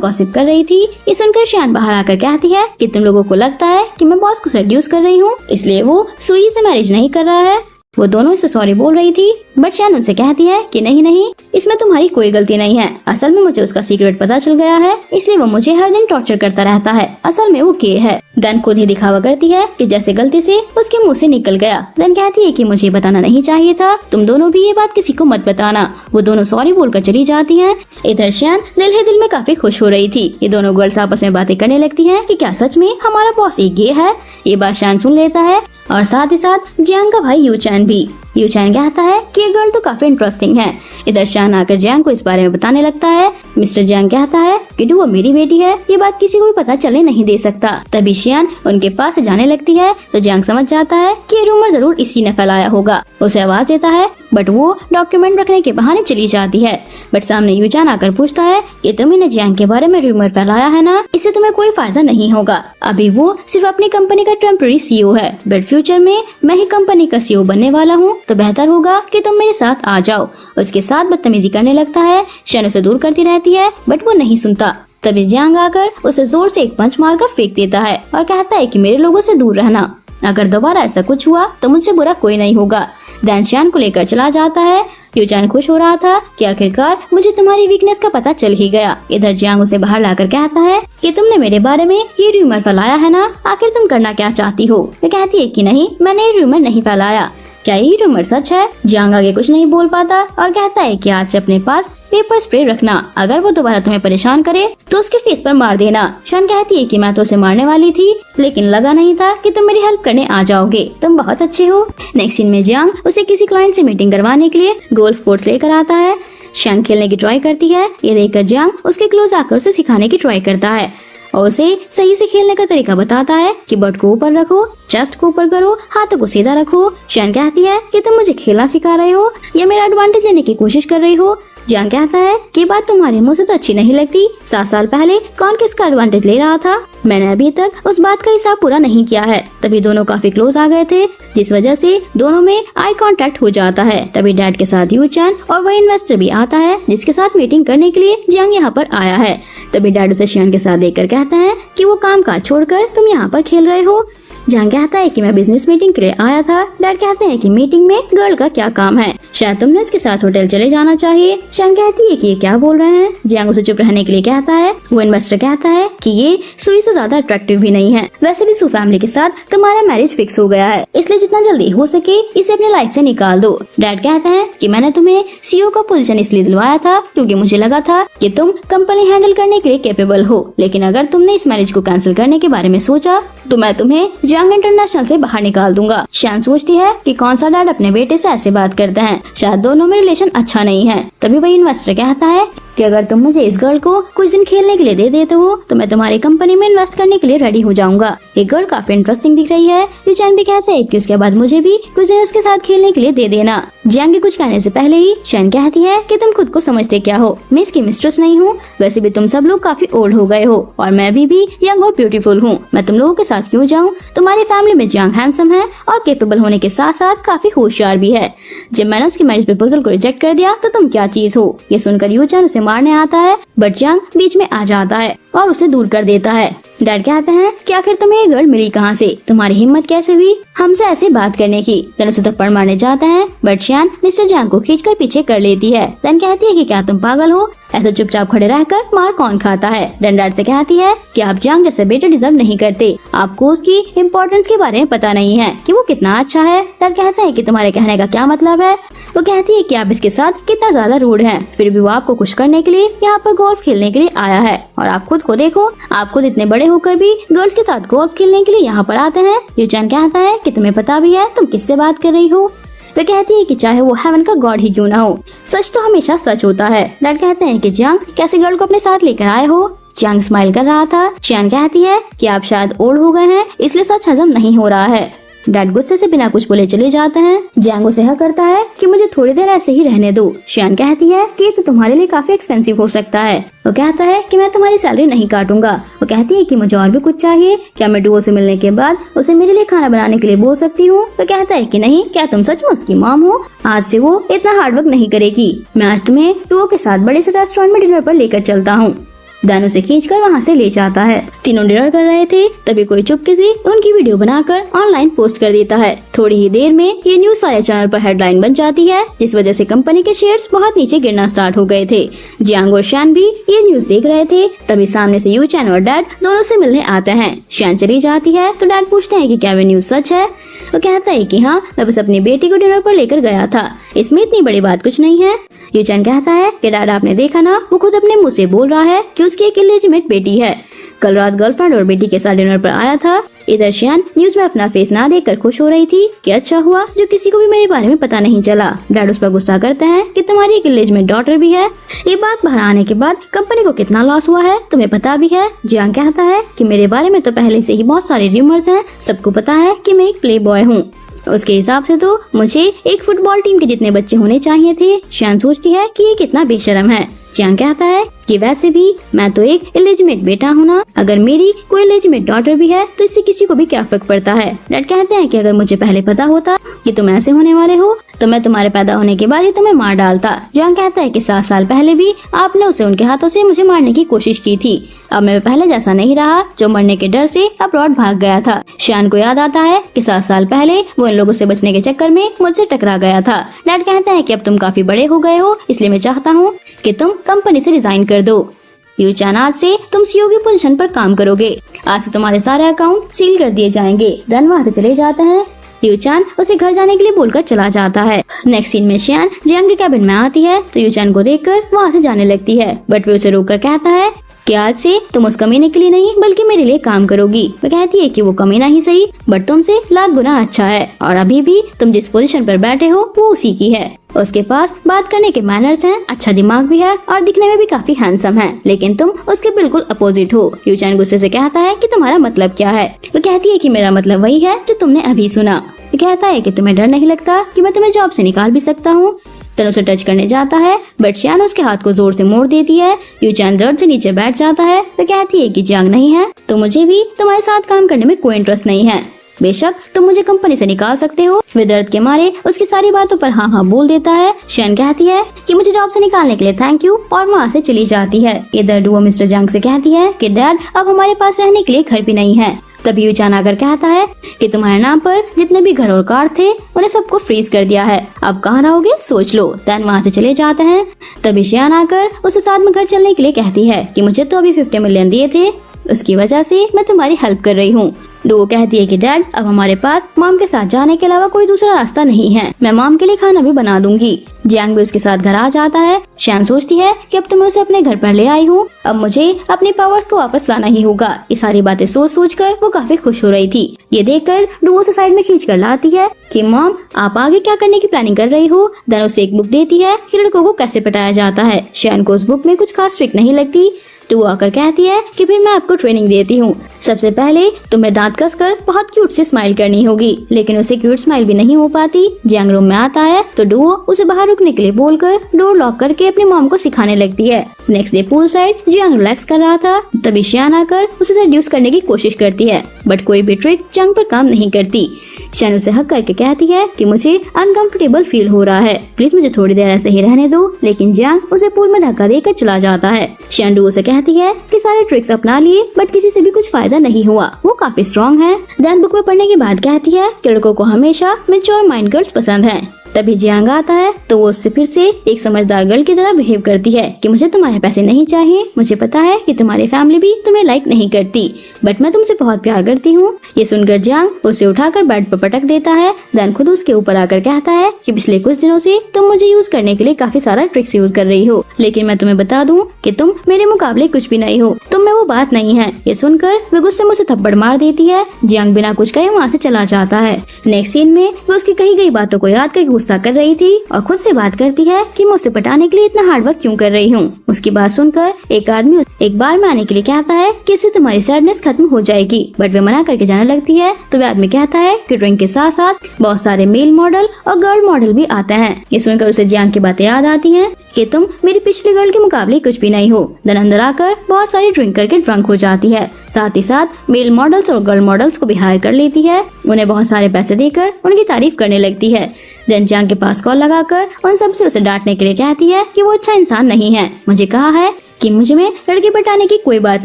गॉसिप कर रही थी। ये सुनकर शियान बाहर आकर कहती है कि तुम लोगों को लगता है कि मैं बॉस को सेड्यूस कर रही हूँ, इसलिए वो सुई से मैरिज नहीं कर रहा है। वो दोनों इससे सॉरी बोल रही थी, बट शियान उनसे कहती है कि नहीं, इसमें तुम्हारी कोई गलती नहीं है। असल में मुझे उसका सीक्रेट पता चल गया है, इसलिए वो मुझे हर दिन टॉर्चर करता रहता है। असल में वो के है। देन खुद ही दिखावा करती है कि जैसे गलती से उसके मुंह से निकल गया। देन कहती है कि मुझे बताना नहीं चाहिए था, तुम दोनों भी ये बात किसी को मत बताना। वो दोनों सॉरी बोलकर चली जाती हैं। इधर शियान दिल ही दिल में काफी खुश हो रही थी। ये दोनों गर्ल्स आपस में बातें करने लगती हैं कि क्या सच में हमारा बॉस एक गे है। ये बात शियान सुन लेता है और साथ ही साथ जियांग का भाई यू चैन भी। यू चैन कहता है कि ये गर्ल तो काफी इंटरेस्टिंग है। इधर शियान आकर जियांग को इस बारे में बताने लगता है। मिस्टर जियांग कहता है कि वो मेरी बेटी है, ये बात किसी को भी पता चले नहीं दे सकता। तभी शियान उनके पास जाने लगती है तो जियांग समझ जाता है कि ये रूमर जरूर इसी ने फैलाया होगा। उसे आवाज देता है बट वो डॉक्यूमेंट रखने के बहाने चली जाती है। बट सामने यू चैन आकर पूछता है कि तुमने जियांग के बारे में रूमर फैलाया है ना, इससे तुम्हें कोई फायदा नहीं होगा। अभी वो सिर्फ अपनी कंपनी का टेम्पररी CEO है, बट फ्यूचर में मैं ही कंपनी का CEO बनने वाला हूँ, तो बेहतर होगा कि तुम मेरे साथ आ जाओ। उसके साथ बदतमीजी करने लगता है। शियान उसे दूर करती रहती है बट वो नहीं सुनता। तभी जियांग आकर उसे जोर से एक पंच मारकर फेंक देता है और कहता है कि मेरे लोगों से दूर रहना, अगर दोबारा ऐसा कुछ हुआ तो मुझसे बुरा कोई नहीं होगा। देन शियान को लेकर चला जाता है। यू चैन खुश हो रहा था कि आखिरकार मुझे तुम्हारी वीकनेस का पता चल ही गया। इधर जियांग उसे बाहर लाकर कहता है कि तुमने मेरे बारे में ये रूमर फैलाया है ना, आखिर तुम करना क्या चाहती हो। वो कहती है कि नहीं, मैंने ये रूमर नहीं फैलाया। क्या ये रूमर सच है? जियांग आगे कुछ नहीं बोल पाता और कहता है कि आज से अपने पास पेपर स्प्रे रखना, अगर वो दोबारा तुम्हें परेशान करे तो उसके फेस पर मार देना। शियान कहती है कि मैं तो उसे मारने वाली थी, लेकिन लगा नहीं था कि तुम मेरी हेल्प करने आ जाओगे, तुम बहुत अच्छे हो। नेक्स्ट सीन में जियांग उसे किसी क्लाइंट से मीटिंग करवाने के लिए गोल्फ कोर्स लेकर आता है। शियांग खेलने की ट्राई करती है। ये देखकर जियांग उसके क्लोज आकर उसे सिखाने की ट्राई करता है और उसे सही से खेलने का तरीका बताता है कि बट को ऊपर रखो, चेस्ट को ऊपर करो, हाथों को सीधा रखो। शियान कहती है कि तुम मुझे खेलना सिखा रहे हो या मेरा एडवांटेज लेने की कोशिश कर रही हो। जियांग कहता है कि बात तुम्हारे मुंह से तो अच्छी नहीं लगती। 7 साल पहले कौन किसका एडवांटेज ले रहा था, मैंने अभी तक उस बात का हिसाब पूरा नहीं किया है। तभी दोनों काफी क्लोज आ गए थे, जिस वजह से दोनों में आई कांटेक्ट हो जाता है। तभी डैड के साथ यू चैन और वह इन्वेस्टर भी आता है जिसके साथ मीटिंग करने के लिए जियांग यहाँ पर आया है। तभी डैड उसे शियान के साथ देखकर कहता है कि वो काम काज छोड़कर तुम यहाँ पर खेल रहे हो। जियांग कहता है कि मैं बिजनेस मीटिंग के लिए आया था। डैड कहते हैं कि मीटिंग में गर्ल का क्या काम है, शायद तुमने उसके साथ होटल चले जाना चाहिए। शियान कहती है कि ये क्या बोल रहे हैं। जियांग उसे चुप रहने के लिए कहता है। वो इन्वेस्टर कहता है कि ये सुई से ज्यादा अट्रैक्टिव भी नहीं है, वैसे भी सू फैमिली के साथ तुम्हारा मैरिज फिक्स हो गया है, इसलिए जितना जल्दी हो सके इसे अपनी लाइफ से निकाल दो। डैड कहते हैं कि मैंने तुम्हें CEO का पोजीशन इसलिए दिलवाया था क्योंकि मुझे लगा था कि तुम कंपनी हैंडल करने के लिए कैपेबल हो, लेकिन अगर तुमने इस मैरिज को कैंसिल करने के बारे में सोचा तो मैं तुम्हें जियांग इंटरनेशनल से बाहर निकाल दूंगा। शियान सोचती है कि कौन सा डैड अपने बेटे से ऐसे बात करते हैं, शायद दोनों में रिलेशन अच्छा नहीं है। तभी वही इन्वेस्टर कहता है कि अगर तुम मुझे इस गर्ल को कुछ दिन खेलने के लिए दे देते हो तो मैं तुम्हारी कंपनी में इन्वेस्ट करने के लिए रेडी हो जाऊंगा। ये गर्ल काफी इंटरेस्टिंग दिख रही है। यू चैन भी कहते हैं कि उसके बाद मुझे भी कुछ दिन उसके साथ खेलने के लिए दे देना। जियांग के कुछ कहने से पहले ही शियान कहती है कि तुम खुद को समझते क्या हो, मैं इसकी मिस्ट्रेस नहीं हूँ, वैसे भी तुम सब लोग काफी ओल्ड हो गए हो और मैं भी यंग और ब्यूटीफुल हूँ, मैं तुम लोगों के साथ क्यों जाऊँ। तुम्हारी फैमिली में जियांग हैंडसम है और कैपेबल होने के साथ साथ काफी होशियार भी है। जब मैंने उसकी मैरिज प्रपोजल को रिजेक्ट कर दिया तो तुम क्या चीज हो। ये सुनकर यू चैन उसे मारने आता है, बट जियांग बीच में आ जाता है और उसे दूर कर देता है। डैड कहते हैं कि आखिर तुम्हें ये गर्ल मिली कहाँ से, तुम्हारी हिम्मत कैसे हुई हमसे ऐसे बात करने की। देन उसे थप्पड़ मारने जाते हैं, बट शियान मिस्टर जियांग को खींचकर पीछे कर लेती है। देन कहती है कि क्या तुम पागल हो, ऐसे चुपचाप खड़े रहकर मार कौन खाता है। देन डैड से कहती है कि आप जियांग जैसे बेटे डिजर्व नहीं करते, आपको उसकी इम्पोर्टेंस के बारे में पता नहीं है कि वो कितना अच्छा है। डैड कहते हैं कि तुम्हारे कहने का क्या मतलब है, वो कहती है कि आप इसके साथ कितना ज्यादा रूड हैं, फिर भी वो आपको खुश करने के लिए यहाँ पर गोल्फ खेलने के लिए आया है। और आप खुद को देखो, आप खुद इतने बड़े होकर भी गर्ल्स के साथ गोल्फ खेलने के लिए यहाँ पर आते हैं। यूचान कहता है कि तुम्हें पता भी है तुम किससे बात कर रही हो। वे कहती है कि चाहे वो हेवन का गॉड ही क्यों ना हो, सच तो हमेशा सच होता है। डैड कहते हैं कि जियांग कैसे गर्ल को अपने साथ लेकर आए हो। जियांग स्माइल कर रहा था। चियान कहती है कि आप शायद ओल्ड हो गए हैं, इसलिए सच हजम नहीं हो रहा है। डैड गुस्से से बिना कुछ बोले चले जाते हैं। जियांग उसे हक करता है कि मुझे थोड़ी देर ऐसे ही रहने दो। शियान कहती है कि ये तो तुम्हारे लिए काफी एक्सपेंसिव हो सकता है। वो कहता है कि मैं तुम्हारी सैलरी नहीं काटूंगा। वो कहती है कि मुझे और भी कुछ चाहिए, क्या मैं डुओ से मिलने के बाद उसे मेरे लिए खाना बनाने के लिए बोल सकती हूँ। वो कहता है कि नहीं, क्या तुम सच में उसकी मॉम हो? आज से वो इतना हार्डवर्क नहीं करेगी। मैं आज तुम्हें डुओ के साथ बड़े से रेस्टोरेंट में डिनर पर लेकर चलता हूँ। दान उसे खींचकर वहाँ से ले जाता है। तीनों डिनर कर रहे थे, तभी कोई चुपके से उनकी वीडियो बनाकर ऑनलाइन पोस्ट कर देता है। थोड़ी ही देर में ये न्यूज सारे चैनल पर हेडलाइन बन जाती है, जिस वजह से कंपनी के शेयर्स बहुत नीचे गिरना स्टार्ट हो गए थे। जियांग और शियान भी ये न्यूज देख रहे थे। तभी सामने से यूचैन और डैड दोनों से मिलने आते हैं। शियान चली जाती है तो डैड पूछते हैं कि क्या वे न्यूज सच है। वो कहता है कि हाँ, मैं बस अपनी बेटी को डिनर पर लेकर गया था, इसमें इतनी बड़ी बात कुछ नहीं है। यूचैन कहता है कि डैड आपने देखा ना, वो खुद अपने मुंह से बोल रहा है कि उसकी एक इलेजिटिमेट बेटी है। कल रात गर्लफ्रेंड और बेटी के साथ डिनर पर आया था। इधर शियान न्यूज में अपना फेस ना देखकर खुश हो रही थी कि अच्छा हुआ जो किसी को भी मेरे बारे में पता नहीं चला। डैड उस पर गुस्सा करते हैं कि तुम्हारी एक इलेजिटिमेट डॉटर भी है। ये बात बाहर आने के बाद कंपनी को कितना लॉस हुआ है तुम्हें पता भी है। जियांग कहता है कि मेरे बारे में तो पहले से ही बहुत सारे रूमर्स हैं, सबको पता है कि मैं एक प्ले बॉय हूँ। उसके हिसाब से तो मुझे एक फुटबॉल टीम के जितने बच्चे होने चाहिए थे। शियान सोचती है कि ये कितना बेशर्म है। जियांग कहता है कि वैसे भी मैं तो एक इलेजिटिमेट बेटा हूँ ना, अगर मेरी कोई इलेजिटिमेट डॉटर भी है तो इससे किसी को भी क्या फर्क पड़ता है। डैड कहते हैं कि अगर मुझे पहले पता होता कि तुम ऐसे होने वाले हो तो मैं तुम्हारे पैदा होने के बाद ही तुम्हें मार डालता। जियांग कहता है कि 7 साल पहले भी आपने उसे उनके हाथों से मुझे मारने की कोशिश की थी। अब मैं पहले जैसा नहीं रहा जो मरने के डर से अब्रॉड भाग गया था। शियान को याद आता है कि 7 साल पहले वो इन लोगों से बचने के चक्कर में मुझसे टकरा गया था। डैड कहते हैं कि अब तुम काफी बड़े हो गए हो, इसलिए मैं चाहता हूँ कि तुम कंपनी से रिजाइन कर दो। यूचान, आज से तुम सीईओ की पोजीशन पर काम करोगे। आज से तुम्हारे सारे अकाउंट सील कर दिए जाएंगे। धन वहाँ से चले जाते हैं। यूचान उसे घर जाने के लिए बोलकर चला जाता है। नेक्स्ट सीन में शियान जियांग के कैबिन में आती है तो यूचान को देखकर वहाँ से जाने लगती है, बट वे उसे रोककर कहता है कि आज से तुम उस कमीने के लिए नहीं बल्कि मेरे लिए काम करोगी। वह कहती है कि वो कमीना ही सही बट तुमसे लाख गुना अच्छा है और अभी भी तुम जिस पोजीशन पर बैठे हो वो उसी की है। उसके पास बात करने के मैनर्स हैं, अच्छा दिमाग भी है और दिखने में भी काफी हैंडसम है, लेकिन तुम उसके बिल्कुल अपोजिट हो। यूचान गुस्से से कहता है कि तुम्हारा मतलब क्या है। वो कहती है कि मेरा मतलब वही है जो तुमने अभी सुना। वो कहता है कि तुम्हें डर नहीं लगता कि मैं तुम्हें जॉब से निकाल भी सकता हूँ। तन उसे टच करने जाता है बट शियान उसके हाथ को जोर से मोड़ देती है। यूचान दर्द से नीचे बैठ जाता है। वो कहती है कि जियांग नहीं है तो मुझे भी तुम्हारे साथ काम करने में कोई इंटरेस्ट नहीं है। बेशक तुम मुझे कंपनी से निकाल सकते हो। वे दर्द के मारे उसकी सारी बातों पर हाँ हाँ बोल देता है। शियान कहती है कि मुझे जॉब से निकालने के लिए थैंक यू और वहाँ से चली जाती है। इधर डुओ मिस्टर जियांग से कहती है कि डैड अब हमारे पास रहने के लिए घर भी नहीं है। तभी यूचान आकर कहता है कि तुम्हारे नाम पर जितने भी घर और कार थे उन्हें सबको फ्रीज कर दिया है, अब कहाँ रहोगे सोच लो। तन वहाँ से चले जाते हैं। तभी शियान आकर उसे साथ में घर चलने के लिए कहती है कि मुझे तो अभी 50 मिलियन दिए थे, उसकी वजह से मैं तुम्हारी हेल्प कर रही हूँ। डुओ कहती है कि डैड अब हमारे पास मॉम के साथ जाने के अलावा कोई दूसरा रास्ता नहीं है, मैं मॉम के लिए खाना भी बना दूंगी। जियांग भी उसके साथ घर आ जाता है। शियान सोचती है कि अब तो मैं उसे अपने घर पर ले आई हूँ, अब मुझे अपने पावर्स को वापस लाना ही होगा। ये सारी बातें सोच कर वो काफी खुश हो रही थी। ये देखकर डुओ उसे साइड में खींच कर लाती है कि मॉम आप आगे क्या करने की प्लानिंग कर रही हो। देन उसे एक बुक देती है कि लड़कों को कैसे पटाया जाता है। शियान को उस बुक में कुछ खास ट्रिक नहीं लगती। डुओ आकर कहती है कि फिर मैं आपको ट्रेनिंग देती हूँ। सबसे पहले तुम्हें दांत कसकर बहुत क्यूट से स्माइल करनी होगी, लेकिन उसे क्यूट स्माइल भी नहीं हो पाती। जियांग रूम में आता है तो डुओ उसे बाहर रुकने के लिए बोलकर डोर लॉक करके अपनी मॉम को सिखाने लगती है। Next day pool side Jiang relax कर रहा था, तभी शियान आकर उसे सेड्यूस करने की कोशिश करती है, बट कोई भी ट्रिक जियांग पर काम नहीं करती। शियान उसे हक करके कहती है कि मुझे अनकंफर्टेबल फील हो रहा है, प्लीज मुझे थोड़ी देर ऐसे ही रहने दो, लेकिन जियांग उसे पूल में धक्का देकर चला जाता है। शियान डुओ से कहती है कि सारे ट्रिक्स अपना लिए बट किसी से भी कुछ फायदा नहीं हुआ, वो काफी स्ट्रॉन्ग है। जैन बुक में पढ़ने के बाद कहती है कि लड़कों को हमेशा मैच्योर माइंड गर्ल्स पसंद हैं। तभी जियांग आता है तो वो उससे फिर से एक समझदार गर्ल की तरह बिहेव करती है कि मुझे तुम्हारे पैसे नहीं चाहिए, मुझे पता है कि तुम्हारी फैमिली भी तुम्हें लाइक नहीं करती, बट मैं तुमसे बहुत प्यार करती हूँ। ये सुनकर जियांग उसे उठाकर बेड पर पटक देता है। देन खुद उसके ऊपर आकर कहता है कि पिछले कुछ दिनों से तुम मुझे यूज करने के लिए काफी सारा ट्रिक्स यूज कर रही हो, लेकिन मैं तुम्हें बता दूं कि तुम मेरे मुकाबले कुछ भी नहीं हो, तुम में वो बात नहीं है। ये सुनकर वो गुस्से में उसे थप्पड़ मार देती है। जियांग बिना कुछ कहे वहाँ से चला जाता है। नेक्स्ट सीन में वो उसकी कही गई बातों को याद करके गुस्सा कर रही थी और खुद से बात करती है कि मैं उसे पटाने के लिए इतना हार्ड वर्क क्यों कर रही हूँ। उसकी बात सुनकर एक आदमी एक बार में आने के लिए कहता है कि इससे तुम्हारी सैडनेस खत्म हो जाएगी, बट वे मना करके जाने लगती है। तो वे आदमी कहता है कि ड्रिंक के साथ साथ बहुत सारे मेल मॉडल और गर्ल मॉडल भी आते हैं। ये सुनकर उसे जियांग की बातें याद आती हैं कि तुम मेरी पिछली गर्ल के मुकाबले कुछ भी नहीं हो। देन अंदर आकर बहुत सारी ड्रिंक करके ड्रंक हो जाती है। साथ ही साथ मेल मॉडल्स और गर्ल मॉडल्स को भी हायर कर लेती है। उन्हें बहुत सारे पैसे देकर उनकी तारीफ करने लगती है। देन जियांग के पास कॉल लगाकर उन सबसे उसे डांटने के लिए कहती है कि वो अच्छा इंसान नहीं है। मुझे कहा है कि मुझे में लड़के पटाने की कोई बात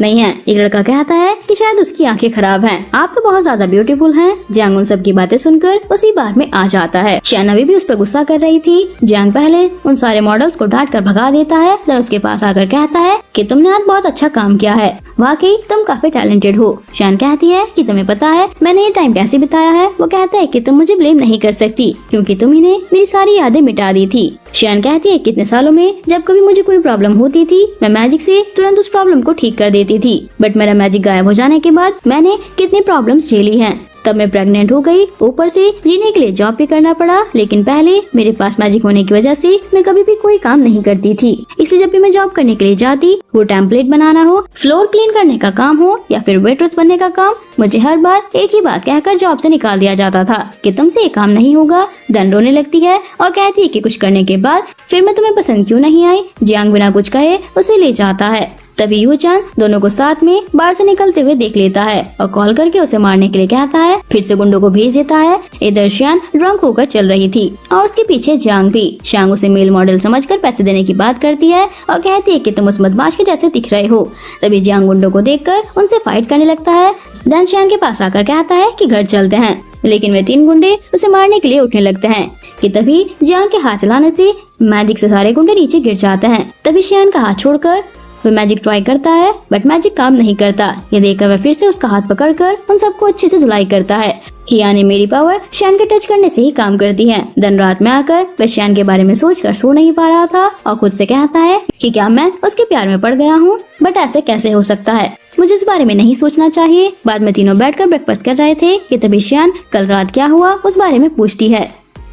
नहीं है। एक लड़का कहता है कि शायद उसकी आंखें खराब हैं। आप तो बहुत ज्यादा ब्यूटीफुल हैं। जियांग उन सब की बातें सुनकर उसी बात में आ जाता है। शियान अभी भी उस पर गुस्सा कर रही थी। जियांग पहले उन सारे मॉडल्स को डांट कर भगा देता है। फिर उसके पास आकर कहता है कि तुमने आज बहुत अच्छा काम किया है, वाकई तुम काफी टैलेंटेड हो। शियान कहती है कि तुम्हें पता है मैंने ये टाइम कैसे बिताया है। वो कहता है कि तुम मुझे ब्लेम नहीं कर सकती क्योंकि तुम ने मेरी सारी यादें मिटा दी थी। शियान कहती है कितने सालों में जब कभी मुझे कोई प्रॉब्लम होती थी मैं मैजिक से तुरंत उस प्रॉब्लम को ठीक कर देती थी, बट मेरा मैजिक गायब हो जाने के बाद मैंने कितनी प्रॉब्लम्स झेली हैं। तब मैं प्रेग्नेंट हो गई, ऊपर से जीने के लिए जॉब भी करना पड़ा, लेकिन पहले मेरे पास मैजिक होने की वजह से मैं कभी भी कोई काम नहीं करती थी। इसलिए जब भी मैं जॉब करने के लिए जाती, वो टेम्पलेट बनाना हो, फ्लोर क्लीन करने का काम हो या फिर वेट्रेस बनने का काम, मुझे हर बार एक ही बात कहकर जॉब से निकाल दिया जाता था कि तुमसे ये काम नहीं होगा। डन रोने लगती है और कहती है कि कुछ करने के बाद फिर मैं तुम्हें पसंद क्यों नहीं आई। जियांग बिना कुछ कहे उसे ले जाता है। तभी यू चान दोनों को साथ में बार से निकलते हुए देख लेता है और कॉल करके उसे मारने के लिए कहता है। फिर से गुंडों को भेज देता है। इधर शियान ड्रंक होकर चल रही थी और उसके पीछे जियांग भी। शियांग उसे मेल मॉडल समझकर पैसे देने की बात करती है और कहती है कि तुम उस बदमाश के जैसे दिख रहे हो। तभी जियांग गुंडों को देखकर उनसे फाइट करने लगता है। देन शियान के पास आकर कहता है कि घर चलते हैं, लेकिन वे 3 गुंडे उसे मारने के लिए उठने लगते हैं कि तभी जियांग के हाथ चलाने से मैजिक से सारे गुंडे नीचे गिर जाते हैं। तभी शियान का हाथ छोड़कर वह मैजिक ट्राई करता है, बट मैजिक काम नहीं करता। ये देखकर वह फिर से उसका हाथ पकड़कर उन सबको अच्छे से धुलाई करता है कि यानी मेरी पावर शियान के टच करने से ही काम करती है। दिन रात में आकर वह शियान के बारे में सोचकर सो नहीं पा रहा था और खुद से कहता है कि क्या मैं उसके प्यार में पड़ गया हूँ, बट ऐसे कैसे हो सकता है, मुझे इस बारे में नहीं सोचना चाहिए। बाद में तीनों बैठकर ब्रेकफास्ट कर रहे थे कि तभी शियान कल रात क्या हुआ उस बारे में पूछती है,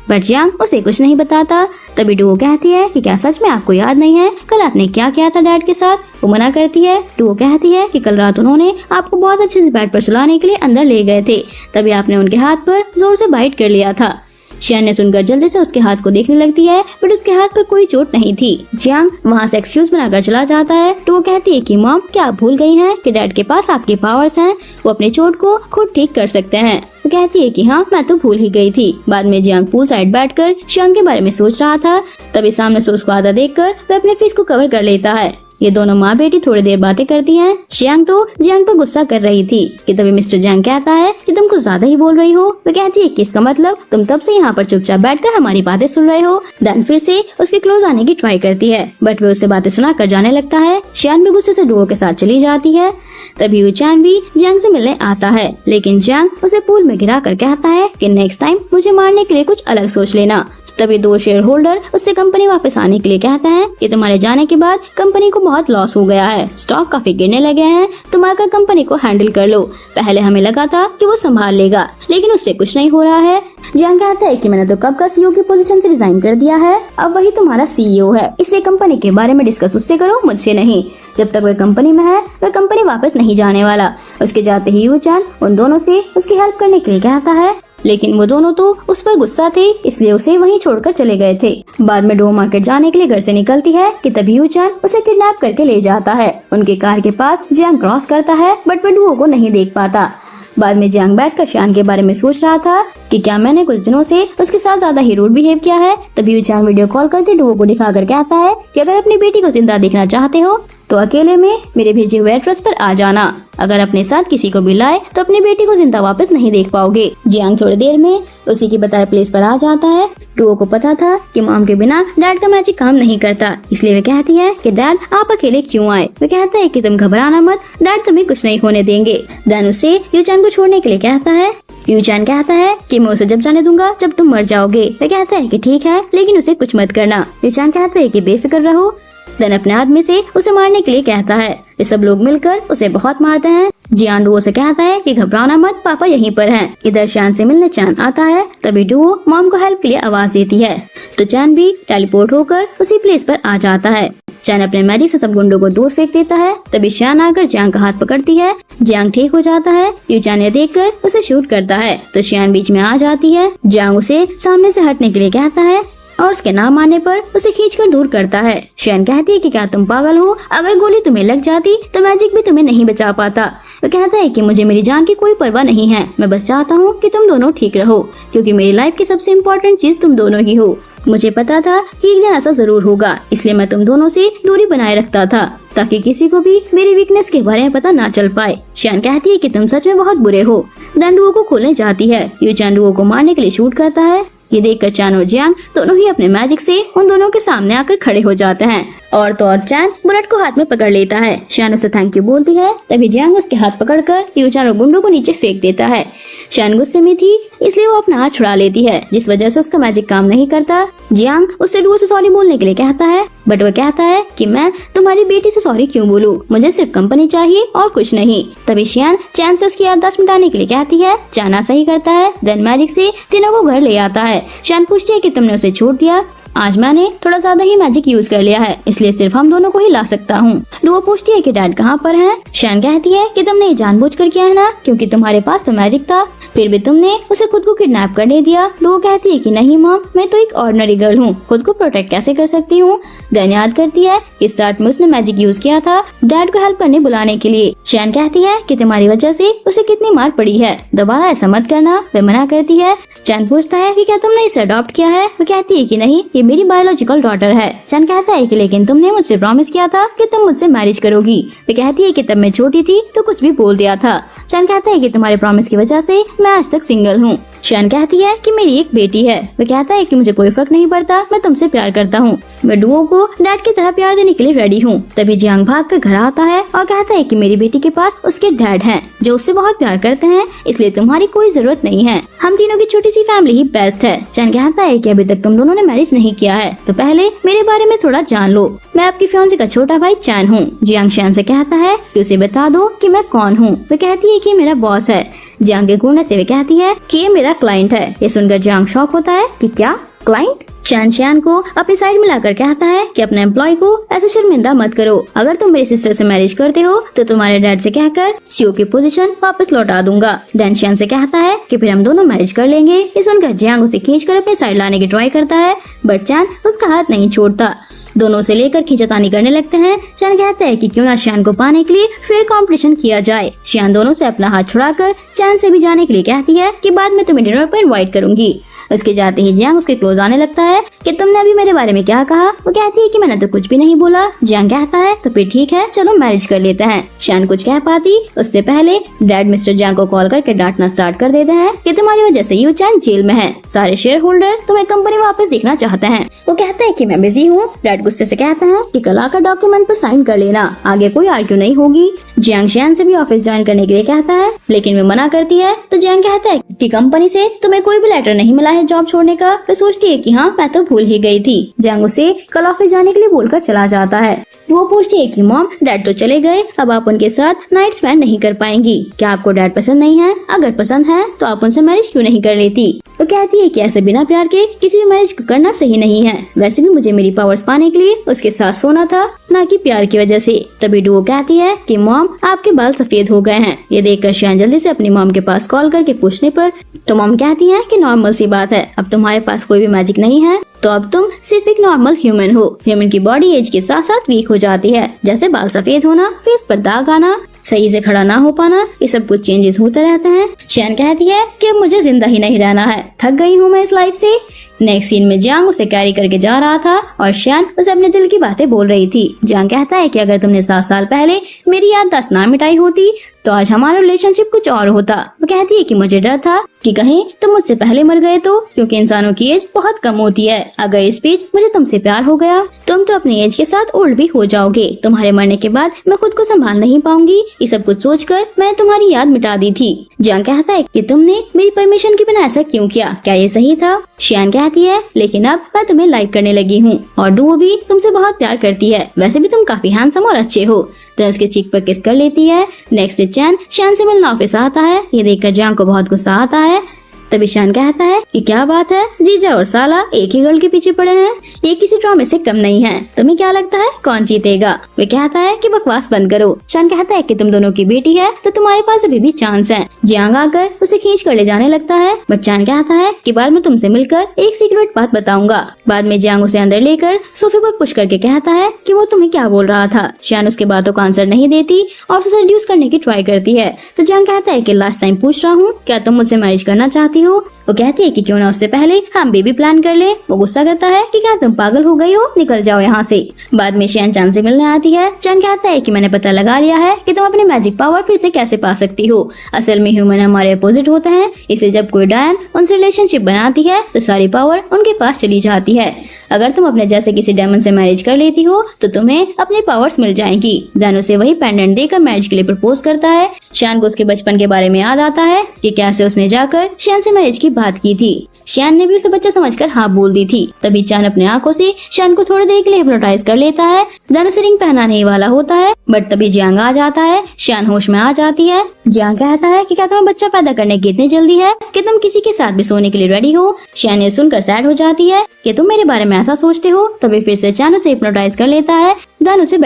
बट जियांग उसे कुछ नहीं बताता। तभी डुओ कहती है कि क्या सच में आपको याद नहीं है कल आपने क्या किया था डैड के साथ। वो मना करती है। डुओ कहती है कि कल रात उन्होंने आपको बहुत अच्छे से बेड पर सुलाने के लिए अंदर ले गए थे, तभी आपने उनके हाथ पर जोर से बाइट कर लिया था। शियान ने सुनकर जल्दी से उसके हाथ को देखने लगती है, बट उसके हाथ पर कोई चोट नहीं थी। जियांग वहाँ से एक्सक्यूज बनाकर चला जाता है। तो वो कहती है कि मॉम क्या आप भूल गई हैं कि डैड के पास आपके पावर्स हैं, वो अपने चोट को खुद ठीक कर सकते हैं। वो कहती है कि हाँ मैं तो भूल ही गई थी। बाद में जियांग पूल साइड बैठकर शियांग के बारे में सोच रहा था। तभी सामने से उसको आधा देखकर वह अपने फेस को कवर कर लेता है। ये दोनों माँ बेटी थोड़ी देर बातें करती हैं। शियांग तो जियांग पर गुस्सा कर रही थी कि तभी मिस्टर जियांग कहता है कि तुम कुछ ज्यादा ही बोल रही हो। वो कहती है कि इसका मतलब तुम तब से यहाँ पर चुपचाप बैठकर हमारी बातें सुन रहे हो। देन फिर से उसके क्लोज आने की ट्राई करती है, बट वो उससे बातें सुना कर जाने लगता है। शियान भी गुस्से से डुओ के साथ चली जाती है। तभी यू चान भी जियांग से मिलने आता है, लेकिन जियांग उसे पूल में गिरा कर कहता है कि नेक्स्ट टाइम मुझे मारने के लिए कुछ अलग सोच लेना। तभी 2 शेयर होल्डर उससे कंपनी वापस आने के लिए कहते हैं कि तुम्हारे जाने के बाद कंपनी को बहुत लॉस हो गया है, स्टॉक काफी गिरने लगे हैं, तुम आकर कंपनी को हैंडल कर लो। पहले हमें लगा था कि वो संभाल लेगा, लेकिन उससे कुछ नहीं हो रहा है। जियांग कहता है कि मैंने तो कब का सीईओ की पोजीशन से रिजाइन कर दिया है, अब वही तुम्हारा सीईओ है, इसलिए कंपनी के बारे में डिस्कस उससे करो, मुझसे नहीं। जब तक वह कंपनी में है वह कंपनी वापस नहीं जाने वाला। उसके जाते ही यू चान उन दोनों से उसकी हेल्प करने के लिए कहता है, लेकिन वो दोनों तो उस पर गुस्सा थे, इसलिए उसे वहीं छोड़कर चले गए थे। बाद में डो मार्केट जाने के लिए घर से निकलती है कि तभी यू चान उसे किडनैप करके ले जाता है। उनके कार के पास जियांग क्रॉस करता है, बट वह डुओ को नहीं देख पाता। बाद में जियांग बैठकर शियान के बारे में सोच रहा था कि क्या मैंने कुछ दिनों से उसके साथ ज्यादा ही रूड बिहेव किया है। तभी यू चान वीडियो कॉल करके डुओ को दिखाकर कहता है कि अगर अपनी बेटी को जिंदा देखना चाहते हो तो अकेले में मेरे भेजे हुए एड्रेस पर आ जाना। अगर अपने साथ किसी को भी लाए तो अपनी बेटी को जिंदा वापस नहीं देख पाओगे। जियांग थोड़ी देर में उसी की बताए प्लेस पर आ जाता है। डुओ को पता था कि मॉम के बिना डैड का मैजिक काम नहीं करता, इसलिए वे कहती है कि डैड आप अकेले क्यों आए। वे कहता है कि तुम घबराना मत, डैड तुम्हें कुछ नहीं होने देंगे। देन उसे यूचैन को छोड़ने के लिए कहता है। यूचैन कहता है कि मैं उसे जब जाने दूंगा जब तुम मर जाओगे। वे कहता है कि ठीक है, लेकिन उसे कुछ मत करना। यूचैन कहता है कि बेफिक्र रहो। देन अपने आदमी से उसे मारने के लिए कहता है। वे सब लोग मिलकर उसे बहुत मारते हैं। जियान डुओ से कहता है कि घबराना मत, पापा यहीं पर हैं। इधर चैन से मिलने चैन आता है। तभी डुओ मॉम को हेल्प के लिए आवाज देती है तो चैन भी टेलीपोर्ट होकर उसी प्लेस पर आ जाता है। चैन अपने मैजिक से सब गुंडों को दूर फेंक देता है। तभी चैन आकर जियांग का हाथ पकड़ती है। जियांग ठीक हो जाता है। यूचैन ने देखकर उसे शूट करता है तो चैन बीच में आ जाती है। जियांग उसे सामने से हटने के लिए कहता है और उसके ना मानने पर उसे खींचकर दूर करता है। चैन कहती है कि क्या तुम पागल हो, अगर गोली तुम्हें लग जाती तो मैजिक भी तुम्हें नहीं बचा पाता। वो कहता है कि मुझे मेरी जान की कोई परवाह नहीं है, मैं बस चाहता हूँ कि तुम दोनों ठीक रहो, क्योंकि मेरी लाइफ की सबसे इम्पोर्टेंट चीज तुम दोनों ही हो। मुझे पता था कि एक दिन ऐसा जरूर होगा, इसलिए मैं तुम दोनों से दूरी बनाए रखता था ताकि किसी को भी मेरी वीकनेस के बारे में पता ना चल पाए। चैन कहती है कि तुम सच में बहुत बुरे हो। देन डुओ को खोलने जाती है। यूचैन डुओ को मारने के लिए शूट करता है। ये देखकर चैन और जियांग दोनों ही अपने मैजिक से उन दोनों के सामने आकर खड़े हो जाते हैं और तो और चैन बुलेट को हाथ में पकड़ लेता है। चैन उसे थैंक यू बोलती है। तभी जियांग उसके हाथ पकड़कर यूचैन और गुंडों को नीचे फेंक देता है। चैन गुस्से में थी, इसलिए वो अपना हाथ छुड़ा लेती है, जिस वजह से उसका मैजिक काम नहीं करता। जियांग उससे डुओ से सॉरी बोलने के लिए कहता है, बट वो कहता है कि मैं तुम्हारी बेटी से सॉरी क्यों बोलूं, मुझे सिर्फ कंपनी चाहिए और कुछ नहीं। तभी चैन से उसकी याददाश्त मिटाने के लिए कहती है। चैन सही करता है। देन मैजिक से तीनों को घर ले आता है। चैन पूछती है कि तुमने उसे छोड़ दिया। आज मैंने थोड़ा ज्यादा ही मैजिक यूज कर लिया है, इसलिए सिर्फ हम दोनों को ही ला सकता हूँ। डुओ पूछती है कि डैड कहाँ पर हैं? चैन कहती है कि तुमने ये जानबूझकर किया है ना, क्योंकि तुम्हारे पास तो मैजिक था, फिर भी तुमने उसे खुद को किडनैप करने दिया। डुओ कहती है कि नहीं मॉम, मैं तो एक ऑर्डिनरी गर्ल हूँ, खुद को प्रोटेक्ट कैसे कर सकती हूँ। देन याद करती है कि स्टार्ट में उसने मैजिक यूज किया था डैड को हेल्प करने बुलाने के लिए। चैन कहती है कि तुम्हारी वजह से उसे कितनी मार पड़ी है, दोबारा ऐसा मत करना। वे मना करती है। चैन पूछता है कि क्या तुमने इसे अडॉप्ट किया है? वो कहती है कि नहीं, ये मेरी बायोलॉजिकल डॉटर है। चैन कहता है कि लेकिन तुमने मुझसे प्रॉमिस किया था कि तुम मुझसे मैरिज करोगी। वो कहती है कि तब मैं छोटी थी तो कुछ भी बोल दिया था। चैन कहता है कि तुम्हारे प्रॉमिस की वजह से मैं आज तक सिंगल हूँ। चैन कहती है कि मेरी एक बेटी है। वो कहता है कि मुझे कोई फर्क नहीं पड़ता, मैं तुमसे प्यार करता हूँ, मैं डुओ को डैड की तरह प्यार देने के लिए रेडी हूँ। तभी जियांग भाग कर घर आता है और कहता है कि मेरी बेटी के पास उसके डैड हैं, जो उससे बहुत प्यार करते हैं, इसलिए तुम्हारी कोई जरूरत नहीं है, हम तीनों की छोटी सी फैमिली ही बेस्ट है। चैन कहता है कि अभी तक तुम दोनों ने मैरिज नहीं किया है, तो पहले मेरे बारे में थोड़ा जान लो। मैं आपकी फियांसे का छोटा भाई चैन हूँ। जियांग चैन से कहता है कि उसे बता दो कि मैं कौन हूँ। वो कहती है कि मेरा बॉस है। जियांग के घूरने से वे कहती है कि ये मेरा क्लाइंट है। ये सुनकर जियांग शॉक होता है कि क्या क्लाइंट? चैन को अपनी साइड में लाकर कहता है कि अपने एम्प्लॉय को ऐसे शर्मिंदा मत करो, अगर तुम मेरी सिस्टर से मैरिज करते हो तो तुम्हारे डैड से कहकर सीओ की पोजीशन वापस लौटा दूंगा। देन चैन से कहता है कि फिर हम दोनों मैरिज कर लेंगे। ये सुनकर जियांग उसे खींचकर अपनी साइड लाने की ट्राई करता है, बट चैन उसका हाथ नहीं छोड़ता। दोनों से लेकर खींचातानी करने लगते हैं। चैन कहता है कि क्यों ना चैन को पाने के लिए फिर कंपटीशन किया जाए। चैन दोनों से अपना हाथ छुड़ाकर चैन से भी जाने के लिए कहती है कि बाद में तुम्हें डिनर पर इनवाइट करूंगी। उसके जाते ही जियांग उसके क्लोज आने लगता है कि तुमने अभी मेरे बारे में क्या कहा? वो कहती है कि मैंने तो कुछ भी नहीं बोला। जियांग कहता है तो फिर ठीक है, चलो मैरिज कर लेते हैं। चैन कुछ कह पाती उससे पहले डैड मिस्टर जियांग को कॉल करके डांटना स्टार्ट कर देते हैं कि तुम्हारी वजह से यू चैन जेल में है, सारे शेयर होल्डर तुम्हें कंपनी वापस देखना चाहते हैं। वो कहता है कि मैं बिजी हूँ। डैड गुस्से से कहता है कि कल आकर डॉक्यूमेंट पर साइन कर लेना, आगे कोई आर्ग्यू नहीं होगी। जियांग चैन से भी ऑफिस ज्वाइन करने के लिए कहता है, लेकिन वे मना करती है। तो जियांग कहता है कि कंपनी से तुम्हें कोई भी लेटर नहीं मिला है जॉब छोड़ने का। वे सोचती है कि हाँ, मैं तो भूल ही गई थी। जियांग उसे कल ऑफिस जाने के लिए बोलकर चला जाता है। वो पूछती है कि मॉम, डैड तो चले गए, अब आप उनके साथ नाइट स्पेंड नहीं कर पाएंगी, क्या आपको डैड पसंद नहीं है? अगर पसंद है तो आप उनसे मैरिज क्यों नहीं कर लेती? वो कहती है कि ऐसे बिना प्यार के किसी भी मैरिज को करना सही नहीं है, वैसे भी मुझे मेरी पावर्स पाने के लिए उसके साथ सोना था, ना कि प्यार की वजह से। तभी डुओ कहती है कि मॉम, आपके बाल सफेद हो गए हैं। ये देखकर चैन जल्दी से अपनी मॉम के पास कॉल करके पूछने पर तो मॉम कहती है कि नॉर्मल सी बात है, अब तुम्हारे पास कोई भी मैजिक नहीं है तो अब तुम सिर्फ एक नॉर्मल ह्यूमन हो। ह्यूमन की बॉडी एज के साथ साथ वीक हो जाती है, जैसे बाल सफेद होना, फेस पर दाग आना, सही से खड़ा ना हो पाना, ये सब कुछ चेंजेस होते रहते हैं। चैन कहती है कि अब मुझे जिंदा ही नहीं रहना है, थक गई हूँ मैं इस लाइफ से। नेक्स्ट सीन में जियांग उसे कैरी करके जा रहा था और चैन उसे अपने दिल की बातें बोल रही थी। जियांग कहता है कि अगर तुमने 7 साल पहले मेरी याददाश्त ना मिटाई होती तो आज हमारा रिलेशनशिप कुछ और होता। वो कहती है कि मुझे डर था कि कहीं तुम मुझसे पहले मर गए तो, क्योंकि इंसानों की एज बहुत कम होती है। अगर इस बीच मुझे तुमसे प्यार हो गया, तुम तो अपनी एज के साथ ओल्ड भी हो जाओगे। तुम्हारे मरने के बाद मैं खुद को संभाल नहीं पाऊंगी। ये सब कुछ सोचकर मैंने तुम्हारी याद मिटा दी थी। जियांग कहता है कि तुमने मेरी परमिशन के बिना ऐसा क्यों किया, क्या ये सही था? शियान कहती है लेकिन अब मैं तुम्हें लाइक करने लगी हूँ और डुओ भी तुमसे बहुत प्यार करती है। वैसे भी तुम काफी हैंडसम और अच्छे हो। तो उसके चीक पर किस कर लेती है। नेक्स्ट डे चैन शियान से मिलने ऑफिस आता है। ये देखकर जियांग को बहुत गुस्सा आता है। तभी शियान कहता है कि क्या बात है, जीजा और साला एक ही गर्ल के पीछे पड़े हैं, ये किसी ड्रामे से कम नहीं है। तुम्हें क्या लगता है कौन जीतेगा? वे कहता है कि बकवास बंद करो। शियान कहता है कि तुम दोनों की बेटी है तो तुम्हारे पास अभी भी चांस है। जियांग आकर उसे खींच कर ले जाने लगता है, बट शियान कहता है कि बाद में तुमसे मिलकर एक सीक्रेट बात बताऊंगा। बाद में जियांग उसे अंदर लेकर सोफे पर पुश करके कहता है कि वो तुम्हें क्या बोल रहा था। शियान उसके बातों का आंसर नहीं देती और उसे सेड्यूस करने की ट्राई करती है। तो जियांग कहता है कि लास्ट टाइम पूछ रहा हूँ, क्या तुम मुझसे मैरिज करना चाहती हो? वो कहती है कि क्यों ना उससे पहले हम बेबी प्लान कर ले। वो गुस्सा करता है कि क्या तुम पागल हो गई हो, निकल जाओ यहाँ से। बाद में शियान चांद से मिलने आती है। चांद कहता है कि मैंने पता लगा लिया है कि तुम अपने मैजिक पावर फिर से कैसे पा सकती हो। असल में ह्यूमन हमारे अपोजिट होते हैं, इसलिए जब कोई डायन उनसे रिलेशनशिप बनाती है तो सारी पावर उनके पास चली जाती है। अगर तुम अपने जैसे किसी डायमंड से मैरिज कर लेती हो तो तुम्हें अपनी पावर्स मिल जाएंगी। दान उसे वही पेंडेंट देकर मैरिज के लिए प्रपोज करता है। शियान को उसके बचपन के बारे में याद आता है कि कैसे उसने जाकर शियान से मैरिज की बात की थी। शियान ने भी उसे बच्चा समझकर हाँ बोल दी थी। तभी चान अपने आंखों से शियान को थोड़ी देर के लिए हिप्नोटाइज कर लेता है। दान उसे रिंग पहनाने वाला होता है, बट तभी जियांग आ जाता है। शियान होश में आ जाती है। जियांग कहता है कि क्या तुम्हें बच्चा पैदा करने की इतनी जल्दी है कि तुम किसी के साथ भी सोने के लिए रेडी हो? शियान ये सुनकर सैड हो जाती है कि तुम मेरे बारे में ऐसा सोचते हो। तभी फिर से चान उसे हिप्नोटाइज कर लेता है। दान उसे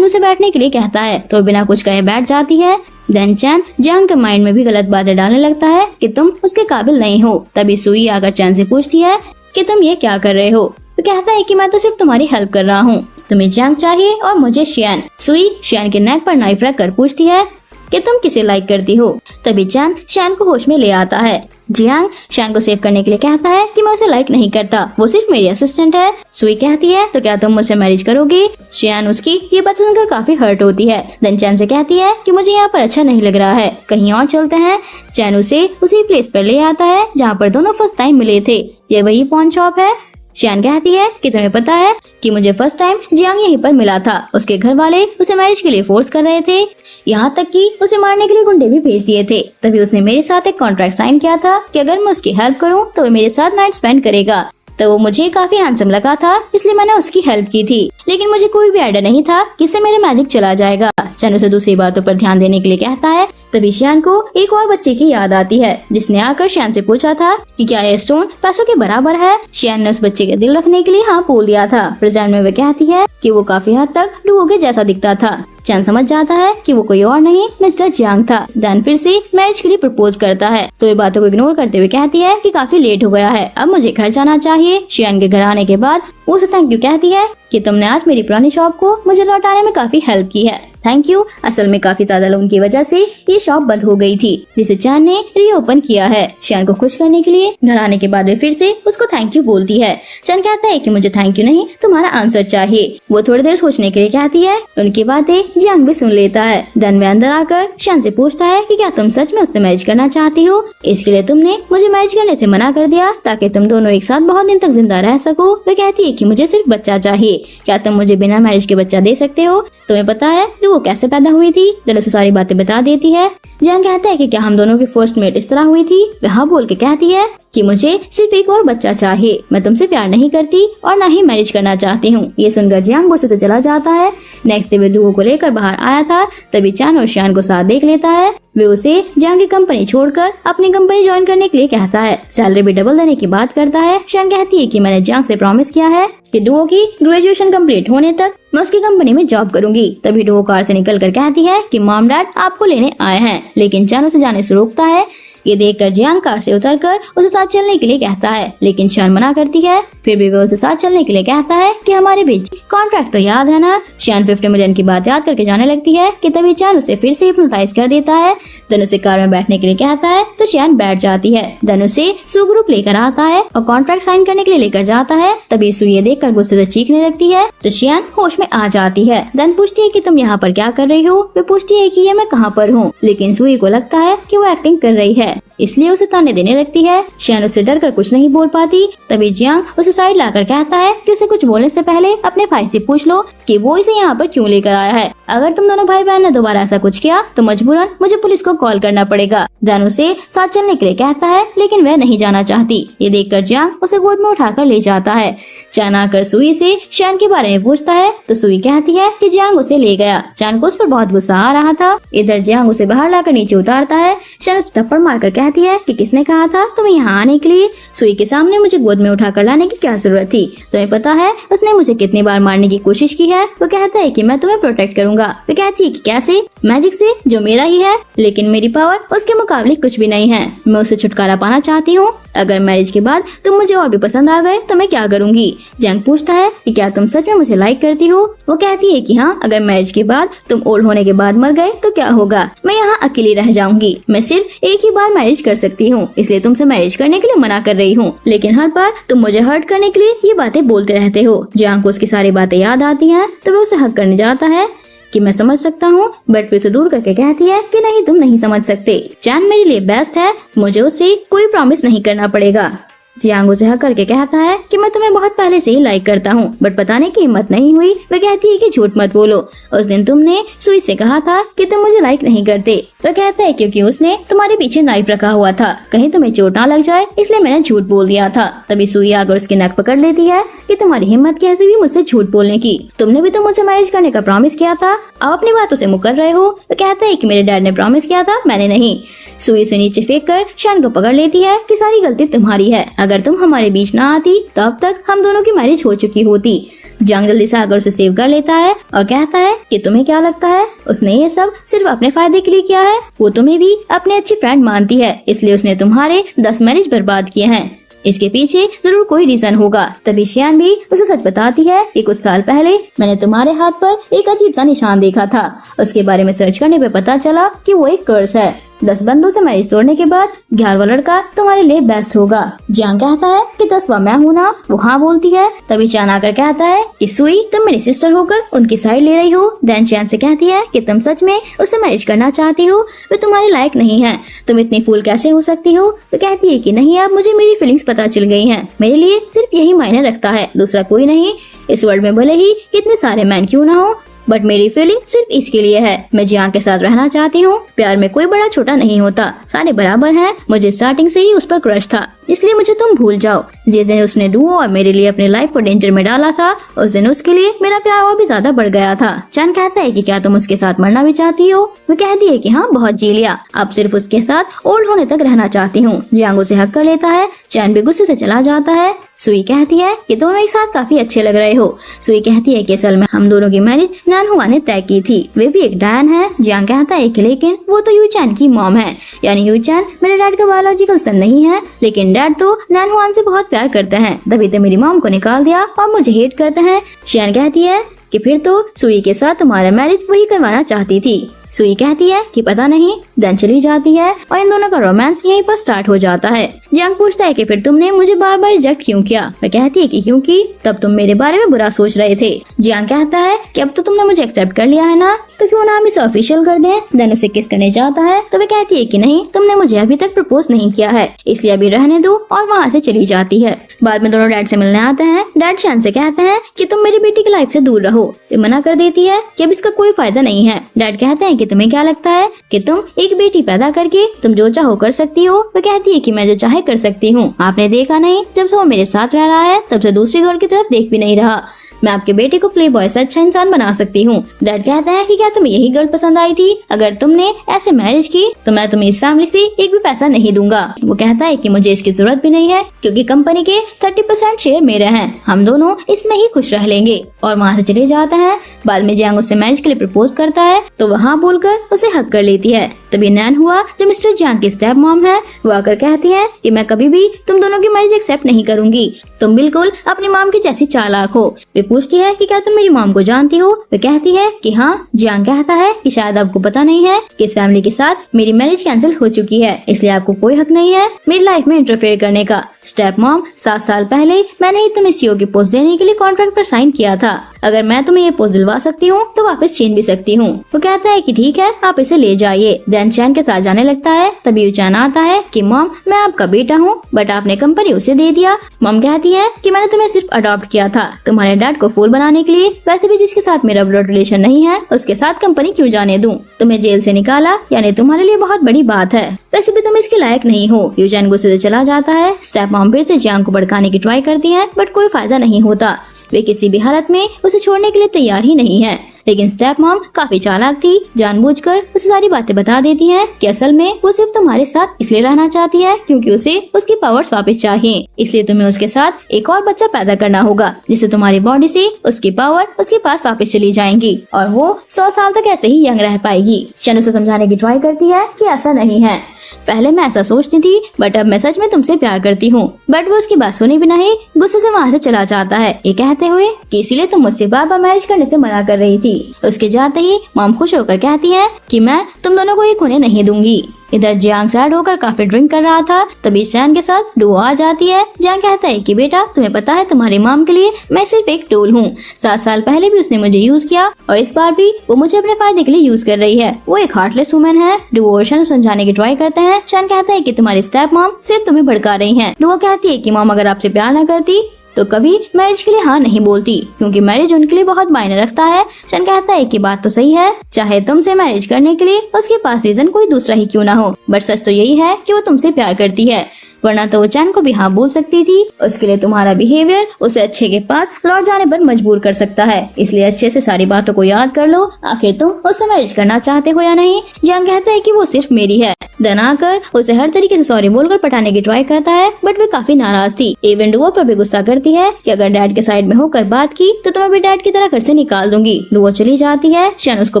बैठने के लिए कहता है तो बिना कुछ कहे बैठ जाती है। देन चैन जियांग के माइंड में भी गलत बातें डालने लगता है कि तुम उसके काबिल नहीं हो। तभी सुई आकर चैन से पूछती है कि तुम ये क्या कर रहे हो? तो कहता है कि मैं तो सिर्फ तुम्हारी हेल्प कर रहा हूँ। तुम्हें जियांग चाहिए और मुझे शियान। सुई शियान के नेक पर नाइफ रख कर पूछती है कि तुम किसे लाइक करती हो। तभी चैन शियान को होश में ले आता है। जियांग शियान को सेव करने के लिए कहता है कि मैं उसे लाइक नहीं करता, वो सिर्फ मेरी असिस्टेंट है। सुई कहती है तो क्या तुम मुझसे मैरिज करोगी? शियान उसकी ये बात सुनकर काफी हर्ट होती है। देन चैन से कहती है कि मुझे यहाँ पर अच्छा नहीं लग रहा है, कहीं और चलते हैं। चैन उसे उसी प्लेस पर ले आता है जहाँ पर दोनों फर्स्ट टाइम मिले थे। ये वही पॉन शॉप है। शियान कहती है कि तुम्हें पता है कि मुझे फर्स्ट टाइम जियांग यहीं पर मिला था। उसके घर वाले उसे मैरिज के लिए फोर्स कर रहे थे, यहाँ तक कि उसे मारने के लिए गुंडे भी भेज दिए थे। तभी उसने मेरे साथ एक कॉन्ट्रैक्ट साइन किया था कि अगर मैं उसकी हेल्प करूँ तो वो मेरे साथ नाइट स्पेंड करेगा। तो वो मुझे काफी हैंडसम लगा था, इसलिए मैंने उसकी हेल्प की थी। लेकिन मुझे कोई भी आइडिया नहीं था कि इससे मेरा मैजिक चला जाएगा। चैन उसे दूसरी बातों पर ध्यान देने के लिए कहता है। तभी शियान को एक और बच्चे की याद आती है जिसने आकर शियान से पूछा था कि क्या ये स्टोन पैसों के बराबर है। शियान ने उस बच्चे का दिल रखने के लिए हाँ बोल दिया था। प्रेजेंट में वह कहती है कि वो काफी हद तक डुओ के जैसा दिखता था। चैन समझ जाता है कि वो कोई और नहीं मिस्टर जियांग था। दैन फिर से मैरिज के लिए प्रपोज करता है तो ये बातों को इग्नोर करते हुए कहती है कि काफी लेट हो गया है, अब मुझे घर जाना चाहिए। शियान के घर आने के बाद वो उसे थैंक यू कहती है कि तुमने आज मेरी पुरानी शॉप को मुझे लौटाने में काफी हेल्प की है। Thank you. असल में काफी ज्यादा लोगों की वजह से ये शॉप बंद हो गई थी, जिसे चैन ने रीओपन किया है। शियान को खुश करने के लिए घर आने के बाद वे फिर से उसको थैंक यू बोलती है। चैन कहता है कि मुझे थैंक यू नहीं, तुम्हारा आंसर चाहिए। वो थोड़ी देर सोचने के लिए कहती है। उनकी बातें जियांग भी सुन लेता है। देन वे अंदर आकर शियान से पूछता है कि क्या तुम सच में उससे मैरिज करना चाहती हो? इसके लिए तुमने मुझे मैरिज करने से मना कर दिया ताकि तुम दोनों एक साथ बहुत दिन तक जिंदा रह सको। वे कहती है कि मुझे सिर्फ बच्चा चाहिए, क्या तुम मुझे बिना मैरिज के बच्चा दे सकते हो? तुम्हें पता है वो कैसे पैदा हुई थी? देन उसे सारी बातें बता देती है। जियांग कहता है कि क्या हम दोनों की फर्स्ट मेट इस तरह हुई थी? वह बोल के कहती है कि मुझे सिर्फ एक और बच्चा चाहिए, मैं तुमसे प्यार नहीं करती और न ही मैरिज करना चाहती हूँ। ये सुनकर जियांग गुस्से से चला जाता है। नेक्स्ट डे वे डुओ को लेकर बाहर आया था, तभी चान और शियान को साथ देख लेता है। वे उसे जियांग की कंपनी छोड़कर अपनी कंपनी ज्वाइन करने के लिए कहता है। सैलरी भी डबल देने की बात करता है। शियान कहती है कि मैंने जियांग से प्रॉमिस किया है कि डुओ की ग्रेजुएशन कंप्लीट होने तक मैं उसकी कंपनी में जॉब करूंगी। तभी डुओ कार से निकलकर कहती है कि मॉम डैड आपको लेने आए हैं, लेकिन चान उसे जाने से रोकता है। ये देखकर जियांग कार से उतरकर उसे साथ चलने के लिए कहता है, लेकिन शियान मना करती है। फिर भी वो उसे साथ चलने के लिए कहता है कि हमारे बीच कॉन्ट्रैक्ट तो याद है ना। शियान 50 मिलियन की बात याद करके जाने लगती है कि तभी चान उसे फिर से हिप्नोटाइज कर देता है। देन उसे कार में बैठने के लिए कहता है तो शियान बैठ जाती है। देन उसे सू ग्रुप लेकर आता है और कॉन्ट्रैक्ट साइन करने के लिए लेकर जाता है। तभी सू ये देखकर गुस्से से चीखने लगती है तो शियान होश में आ जाती है। देन पूछती है कि तुम यहाँ पर क्या कर रही हो। वे पूछती है कि ये मैं कहाँ पर हूँ, लेकिन सुई को लगता है कि वो एक्टिंग कर रही है, इसलिए उसे ताने देने लगती है। शियान उससे डर कर कुछ नहीं बोल पाती। तभी जियांग उसे साइड लाकर कहता है कि उसे कुछ बोलने से पहले अपने भाई से पूछ लो कि वो इसे यहाँ पर क्यों लेकर आया है। अगर तुम दोनों भाई बहन ने दोबारा ऐसा कुछ किया तो मजबूरन मुझे पुलिस को कॉल करना पड़ेगा। डैन उसे साथ चलने के लिए कहता है, लेकिन वह नहीं जाना चाहती। ये देखकर जियांग उसे गोद में उठाकर ले जाता है। चान आकर सुई से शियान के बारे में पूछता है तो सुई कहती है कि जियांग उसे ले गया। चान को उस पर बहुत गुस्सा आ रहा था। इधर जियांग उसे बाहर लाकर नीचे उतारता है। शियान उसे थप्पड़ मारकर कहती है कि किसने कहा था तुम्हें यहाँ आने के लिए? सुई के सामने मुझे गोद में उठाकर लाने की क्या जरूरत थी? तुम्हें पता है उसने मुझे कितनी बार मारने की कोशिश की है। वो कहता है कि मैं तुम्हें प्रोटेक्ट करूंगा। वो कहती है कि कैसे? मैजिक से, जो मेरा ही है, लेकिन मेरी पावर उसके मुकाबले कुछ भी नहीं है। मैं उससे छुटकारा पाना चाहती हूँ। अगर मैरिज के बाद तुम मुझे और भी पसंद आ गए तो मैं क्या करूँगी? जंग पूछता है कि क्या तुम सच में मुझे लाइक करती हो? वो कहती है कि हाँ, अगर मैरिज के बाद तुम ओल्ड होने के बाद मर गए तो क्या होगा? मैं यहाँ अकेली रह जाऊंगी। मैं सिर्फ एक ही बार मैरिज कर सकती हूँ, इसलिए तुमसे मैरिज करने के लिए मना कर रही हूँ, लेकिन हर बार तुम मुझे हर्ट करने के लिए ये बातें बोलते रहते हो। जंग को उसकी सारी बातें याद आती हैं तो वो उसे हक करने जाता है कि मैं समझ सकता हूँ, बट फिर से दूर करके कहती है कि नहीं, तुम नहीं समझ सकते। चान मेरे लिए बेस्ट है, मुझे उससे कोई प्रॉमिस नहीं करना पड़ेगा। जियांग उसे हक करके कहता है कि मैं तुम्हें बहुत पहले से ही लाइक करता हूँ, बट बताने की हिम्मत नहीं हुई। वह कहती है कि झूठ मत बोलो, उस दिन तुमने सुई से कहा था कि तुम मुझे लाइक नहीं करते। वह कहता है क्योंकि उसने तुम्हारे पीछे नाइफ रखा हुआ था, कहीं तुम्हें चोट ना लग जाए, इसलिए मैंने झूठ बोल दिया था। तभी सुई आकर उसकी नक पकड़ लेती है कि तुम्हारी हिम्मत कैसे भी मुझसे झूठ बोलने की? तुमने भी तो मुझसे मैरिज करने का प्रॉमिस किया था, अब अपनी बातों से मुकर रहे हो। वह कहता है कि मेरे डैड ने प्रॉमिस किया था, मैंने नहीं। सुई से नीचे फेंक कर शान को पकड़ लेती है कि सारी गलती तुम्हारी है, अगर तुम हमारे बीच ना आती तो अब तक हम दोनों की मैरिज हो चुकी होती। जंग जल्दी से आकर उसे सेव कर लेता है और कहता है कि तुम्हें क्या लगता है उसने ये सब सिर्फ अपने फायदे के लिए किया है? वो तुम्हें भी अपने अच्छी फ्रेंड मानती है, इसलिए उसने तुम्हारे 10 मैरिज बर्बाद किए हैं। इसके पीछे जरूर कोई रीजन होगा। तभी शियान भी उसे सच बताती है कि कुछ साल पहले मैंने तुम्हारे हाथ पर एक अजीब सा निशान देखा था। उसके बारे में सर्च करने पे पता चला कि वो एक कर्स है। 10 बंदों से मैरिज तोड़ने के बाद 11वां लड़का तुम्हारे लिए बेस्ट होगा। जियांग कहता है कि 10वां मैं हूँ ना? वो हाँ बोलती है। तभी चान आकर कहता है कि सुई, तुम मेरी सिस्टर होकर उनकी साइड ले रही हो। देन चान से कहती है कि तुम सच में उससे मैरिज करना चाहती हो, वो तुम्हारे लायक नहीं है, तुम इतनी फूल कैसे हो सकती हो? वो कहती है कि नहीं, अब मुझे मेरी फीलिंग्स पता चल गई हैं, मेरे लिए सिर्फ यही मायने रखता है, दूसरा कोई नहीं। इस वर्ल्ड में भले ही कितने सारे मैन क्यों ना हो, बट मेरी फीलिंग सिर्फ इसके लिए है। मैं जियांग के साथ रहना चाहती हूँ। प्यार में कोई बड़ा छोटा नहीं होता, सारे बराबर हैं। मुझे स्टार्टिंग से ही उस पर क्रश था, इसलिए मुझे तुम भूल जाओ। जिस दिन उसने डुओ और मेरे लिए अपनी लाइफ को डेंजर में डाला था, उस दिन उसके लिए मेरा प्यार और भी ज्यादा बढ़ गया था। चान कहता है कि क्या तुम उसके साथ मरना भी चाहती हो? वो कहती है कि हाँ, बहुत जी लिया, अब सिर्फ उसके साथ ओल्ड होने तक रहना चाहती हूँ। जियांग उसे हक कर लेता है। चान भी गुस्से से चला जाता है। सुई कहती है कि दोनों एक साथ काफी अच्छे लग रहे हो। सुई कहती है कि असल में हम दोनों की मैरिज नैनहुआ ने तय की थी, वे भी एक डायन है। जियांग कहता है कि लेकिन वो तो यूचैन की मॉम है, यानी यूचैन मेरे डैड का बायोलॉजिकल सन नहीं है, लेकिन डैड तो नैनहुआन से बहुत प्यार करते हैं, तभी तो मेरी मॉम को निकाल दिया और मुझे हेट करते हैं। शियान कहती है कि फिर तो सुई के साथ तुम्हारा मैरिज वही करवाना चाहती थी। सुई कहती है कि पता नहीं, देन चली जाती है और इन दोनों का रोमांस यहीं पर स्टार्ट हो जाता है। जियांग पूछता है कि फिर तुमने मुझे बार बार रिजेक्ट क्यों किया? वह कहती है कि क्योंकि तब तुम मेरे बारे में बुरा सोच रहे थे। जियांग कहता है कि अब तो तुमने मुझे एक्सेप्ट कर लिया है ना, तो क्यों ना हम इसे ऑफिशियल कर दें। देन उसे किस करने जाता है तो वह कहती है कि नहीं, तुमने मुझे अभी तक प्रपोज नहीं किया है, इसलिए अभी रहने दो, और वहाँ से चली जाती है। बाद में दोनों डैड से मिलने आते हैं। डैड शान से कहते हैं कि तुम मेरी बेटी की लाइफ से दूर रहो। वे मना कर देती है कि अब इसका कोई फायदा नहीं है। डैड कहते हैं कि तुम्हें क्या लगता है कि तुम एक बेटी पैदा करके तुम जो चाहो कर सकती हो? वो कहती है कि मैं जो चाहे कर सकती हूँ, आपने देखा नहीं, जब से वो मेरे साथ रह रहा है तब से दूसरी गर्ल की तरफ देख भी नहीं रहा। मैं आपके बेटे को प्ले बॉय से अच्छा इंसान बना सकती हूँ। डैड कहता है कि क्या तुम्हें यही गर्ल पसंद आई थी? अगर तुमने ऐसे मैरिज की तो मैं तुम्हें इस फैमिली से एक भी पैसा नहीं दूंगा। वो कहता है कि मुझे इसकी जरूरत भी नहीं है, क्योंकि कंपनी के 30% शेयर मेरे हैं, हम दोनों इसमें ही खुश रह लेंगे, और वहाँ से चले जाते हैं। बाद में जियांग उससे मैरिज के लिए प्रपोज करता है तो वहाँ बोलकर उसे हक कर लेती है। तभी नैन हुआ जो मिस्टर जियांग की स्टेप मॉम है, वो आकर कहती है कि मैं कभी भी तुम दोनों की मैरिज एक्सेप्ट नहीं करूंगी, तुम बिल्कुल अपनी मॉम की जैसी चालाक हो। वे पूछती है कि क्या तुम मेरी मॉम को जानती हो? वे कहती है कि हाँ। जियांग कहता है कि शायद आपको पता नहीं है कि इस फैमिली के साथ मेरी मैरिज कैंसिल हो चुकी है, इसलिए आपको कोई हक नहीं है मेरी लाइफ में इंटरफेयर करने का। स्टेप मॉम, 7 साल पहले मैंने ही तुम्हें सीईओ की पोस्ट देने के लिए कॉन्ट्रैक्ट पर साइन किया था। अगर मैं तुम्हें ये पोस्ट दिलवा सकती हूँ तो वापस छीन भी सकती हूँ। वो कहता है कि ठीक है, आप इसे ले जाइए। देन चैन के साथ जाने लगता है। तभी यूचैन आता है कि मॉम, मैं आपका बेटा हूँ, बट आपने कंपनी उसे दे दिया। मॉम कहती है कि मैंने तुम्हें सिर्फ अडॉप्ट किया था तुम्हारे डैड को फूल बनाने के लिए। वैसे भी जिसके साथ मेरा ब्लड रिलेशन नहीं है उसके साथ कंपनी क्यों जाने दूं? तुम्हें जेल से निकाला यानी तुम्हारे लिए बहुत बड़ी बात है। वैसे भी तुम इसके लायक नहीं हो। यूचैन गुस्से से चला जाता है। स्टेप मॉम फिर से जियांग को भड़काने की ट्राई करती है, बट कोई फायदा नहीं होता। वे किसी भी हालत में उसे छोड़ने के लिए तैयार ही नहीं है। लेकिन स्टेप मॉम काफी चालाक थी, जानबूझकर उसे सारी बातें बता देती हैं कि असल में वो सिर्फ तुम्हारे साथ इसलिए रहना चाहती है क्योंकि उसे उसकी पावर्स वापस चाहिए। इसलिए तुम्हें उसके साथ एक और बच्चा पैदा करना होगा जिससे तुम्हारी बॉडी से उसकी पावर उसके पास वापस चली जाएंगी और वो 100 साल तक ऐसे ही यंग रह पाएगी। शन उसे समझाने की ट्राई करती है कि ऐसा नहीं है, पहले मैं ऐसा सोचती थी बट अब मैं सच में तुमसे प्यार करती हूँ। बट वो उसकी बात सुनी भी नहीं, गुस्से से वहाँ से चला जाता है, ये कहते हुए कि इसीलिए तुम मुझसे बार बार मैरिज करने से मना कर रही थी। उसके जाते ही मॉम खुश होकर कहती है कि मैं तुम दोनों को एक होने नहीं दूंगी। इधर जियांग सैड होकर काफी ड्रिंक कर रहा था, तभी चैन के साथ डुओ आ जाती है। जियांग कहता है कि बेटा, तुम्हें पता है तुम्हारी मॉम के लिए मैं सिर्फ एक टूल हूँ। 7 साल पहले भी उसने मुझे यूज किया और इस बार भी वो मुझे अपने फायदे के लिए यूज कर रही है। वो एक हार्टलेस वुमन है। डुओ और शन समझाने की ट्राई करते हैं। शन कहता है कि तुम्हारी स्टेप मॉम सिर्फ तुम्हें भड़का रही है। डुओ कहती है कि मॉम अगर आपसे प्यार न करती तो कभी मैरिज के लिए हाँ नहीं बोलती, क्योंकि मैरिज उनके लिए बहुत मायने रखता है। शन कहता है कि बात तो सही है, चाहे तुमसे मैरिज करने के लिए उसके पास रीजन कोई दूसरा ही क्यों ना हो, बट सच तो यही है कि वो तुमसे प्यार करती है, वरना तो वो चैन को भी हाँ बोल सकती थी। उसके लिए तुम्हारा बिहेवियर उसे अच्छे के पास लौट जाने पर मजबूर कर सकता है, इसलिए अच्छे से सारी बातों को याद कर लो। आखिर तुम उससे मैरिज करना चाहते हो या नहीं? जियांग कहता है कि वो सिर्फ मेरी है। देन आकर उसे हर तरीके से सॉरी बोलकर पटाने की ट्राई करता है, बट वे काफी नाराज थी। इवन डुओ पर भी गुस्सा करती है कि अगर डैड के साइड में होकर बात की तो तुम्हें भी डैड की तरह घर से निकाल दूंगी। डुओ चली जाती है। शन उसको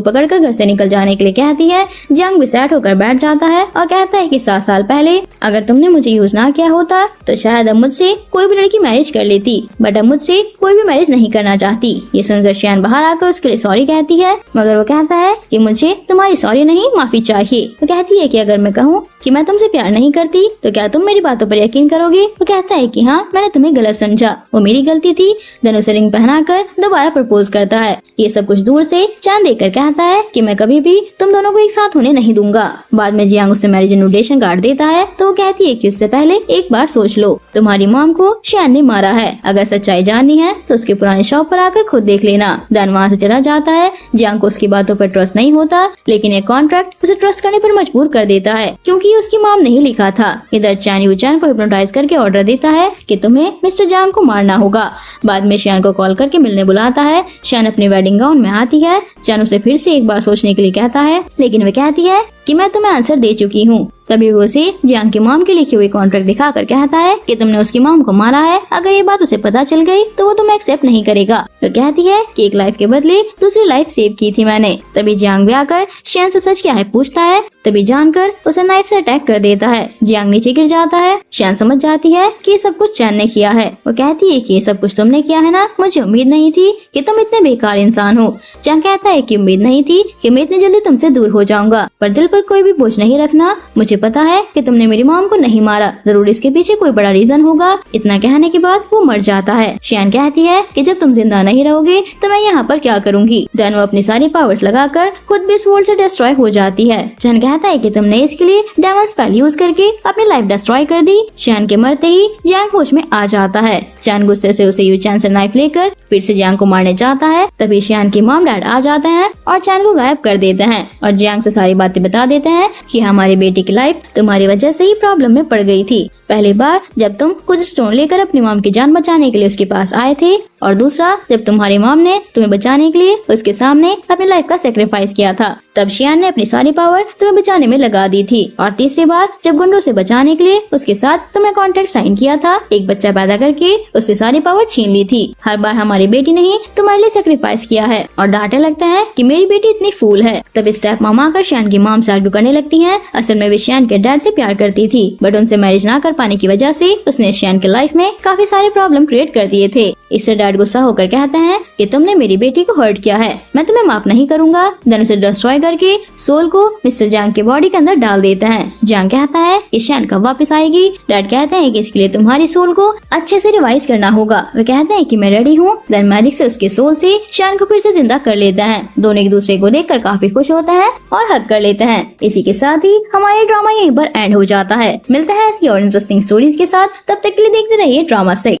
पकड़कर घर से निकल जाने के लिए कहती है। जियांग भी सैड होकर बैठ जाता है और कहता है कि 7 साल पहले अगर तुमने मुझे यूज ना किया होता तो शायद अब मुझसे कोई भी लड़की मैरिज कर लेती, बट अब मुझसे कोई भी मैरिज नहीं करना चाहती। ये सुनकर शियान बाहर आकर उसके लिए सॉरी कहती है, मगर वो कहता है कि मुझे तुम्हारी सॉरी नहीं माफी चाहिए। वो कहती है कि अगर मैं कहूँ कि मैं तुमसे प्यार नहीं करती तो क्या तुम मेरी बातों पर यकीन करोगे? वो कहता है कि हाँ, मैंने तुम्हें गलत समझा, वो मेरी गलती थी। देन उसे रिंग पहनाकर दोबारा प्रपोज करता है। ये सब कुछ दूर से चांद देखकर कहता है कि मैं कभी भी तुम दोनों को एक साथ होने नहीं दूंगा। बाद में जियांग उसे मैरिज इन्विटेशन कार्ड देता है तो वो कहती है कि उससे पहले एक बार सोच लो, तुम्हारी मॉम को शियान ने मारा है, अगर सच्चाई जाननी है तो उसके पुराने शॉप पर आकर खुद देख लेना। देन वहाँ से चला जाता है। जियांग को उसकी बातों पर ट्रस्ट नहीं होता, लेकिन एक कॉन्ट्रैक्ट उसे ट्रस्ट करने पर मजबूर कर देता है क्योंकि उसकी मॉम नहीं लिखा था। इधर चैन यूचैन को हिप्नोटाइज करके ऑर्डर देता है कि तुम्हें मिस्टर जियांग को मारना होगा। बाद में शियान को कॉल करके मिलने बुलाता है। शियान अपने वेडिंग गाउन में आती है। चैन उसे फिर से एक बार सोचने के लिए कहता है, लेकिन वे कहती है कि मैं तुम्हें आंसर दे चुकी हूँ। तभी वो उसे जियांग की मॉम के लिखी हुई कॉन्ट्रैक्ट दिखाकर कहता है कि तुमने उसकी मॉम को मारा है, अगर ये बात उसे पता चल गई तो वो तुम्हें एक्सेप्ट नहीं करेगा। तो कहती है कि एक लाइफ के बदले दूसरी लाइफ सेव की थी मैंने। तभी जियांग भी आकर शियान से सच क्या है पूछता है, तभी जानकर उसे नाइफ से अटैक कर देता है। जियांग नीचे गिर जाता है। शियान समझ जाती है कि ये सब कुछ चैन ने किया है। वो कहती है कि ये सब कुछ तुमने किया है ना, मुझे उम्मीद नहीं थी कि तुम इतने बेकार इंसान हो। चैन कहता है कि उम्मीद नहीं थी कि मैं इतनी जल्दी तुमसे दूर हो जाऊंगा, पर दिल पर कोई भी बोझ नहीं रखना। मुझे पता है कि तुमने मेरी मॉम को नहीं मारा, जरूर इसके पीछे कोई बड़ा रीजन होगा। इतना कहने के बाद वो मर जाता है। शियान कहती है कि जब तुम जिंदा नहीं रहोगे तो मैं यहाँ पर क्या करूँगी। देन वो अपनी सारी पावर्स लगाकर खुद भी इस वर्ल्ड से डिस्ट्रॉय हो जाती है। चैन कहता है कि तुमने इसके लिए डेमन स्पेल यूज करके अपनी लाइफ डिस्ट्रॉय कर दी। शियान के मरते ही जियांग होश में आ जाता है। चैन गुस्से से उसे यूचैन से नाइफ लेकर फिर से जियांग को मारने जाता है। तभी शियान की मॉम डैड आ जाते हैं और चैन को गायब कर देते हैं और जियांग से सारी बातें बता देते हैं कि हमारी बेटी की लाइफ तुम्हारी वजह से ही प्रॉब्लम में पड़ गई थी। पहली बार जब तुम कुछ स्टोन लेकर अपनी मॉम की जान बचाने के लिए उसके पास आए थे और दूसरा, जब तुम्हारी मॉम ने तुम्हें बचाने के लिए उसके सामने अपनी लाइफ का सेक्रीफाइस किया था, तब शियान ने अपनी सारी पावर तुम्हें बचाने में लगा दी थी। और तीसरी बार, जब गुंडों से बचाने के लिए उसके साथ तुमने कॉन्ट्रैक्ट साइन किया था, एक बच्चा पैदा करके उससे सारी पावर छीन ली थी। हर बार हमारी बेटी ने ही तुम्हारे लिए सेक्रीफाइस किया है और डांटने लगता है कि मेरी बेटी इतनी फूल है। तब स्टेप मॉम आकर शियान की मॉम से आर्ग्यू करने लगती है। असल में वे शियान के डैड से प्यार करती थी, बट उनसे मैरिज ना कर पाने की वजह से उसने शियान के लाइफ में काफी सारे प्रॉब्लम क्रिएट कर दिए थे। इससे डैड गुस्सा होकर कहते हैं कि तुमने मेरी बेटी को हर्ट किया है, मैं तुम्हें माफ नहीं करूंगा। देन उसे डिस्ट्रॉय करके सोल को मिस्टर जैंग के बॉडी के अंदर डाल देते हैं। जैंग कहता है कि शियान कब वापस आएगी। डैड कहते हैं कि इसके लिए तुम्हारी सोल को अच्छे से रिवाइज करना होगा। वे कहते हैं कि मैं रेडी हूँ। देन मैजिक से उसके सोल से शियान को फिर से जिंदा कर लेते हैं। दोनों एक दूसरे को देखकर काफी खुश होते हैं और हग कर लेते हैं। इसी के साथ ही हमारा ड्रामा यहीं पर एंड हो जाता है। मिलते हैं ऐसी और इंटरेस्टिंग स्टोरीज के साथ, तब तक के लिए देखते रहिए ड्रामा 6।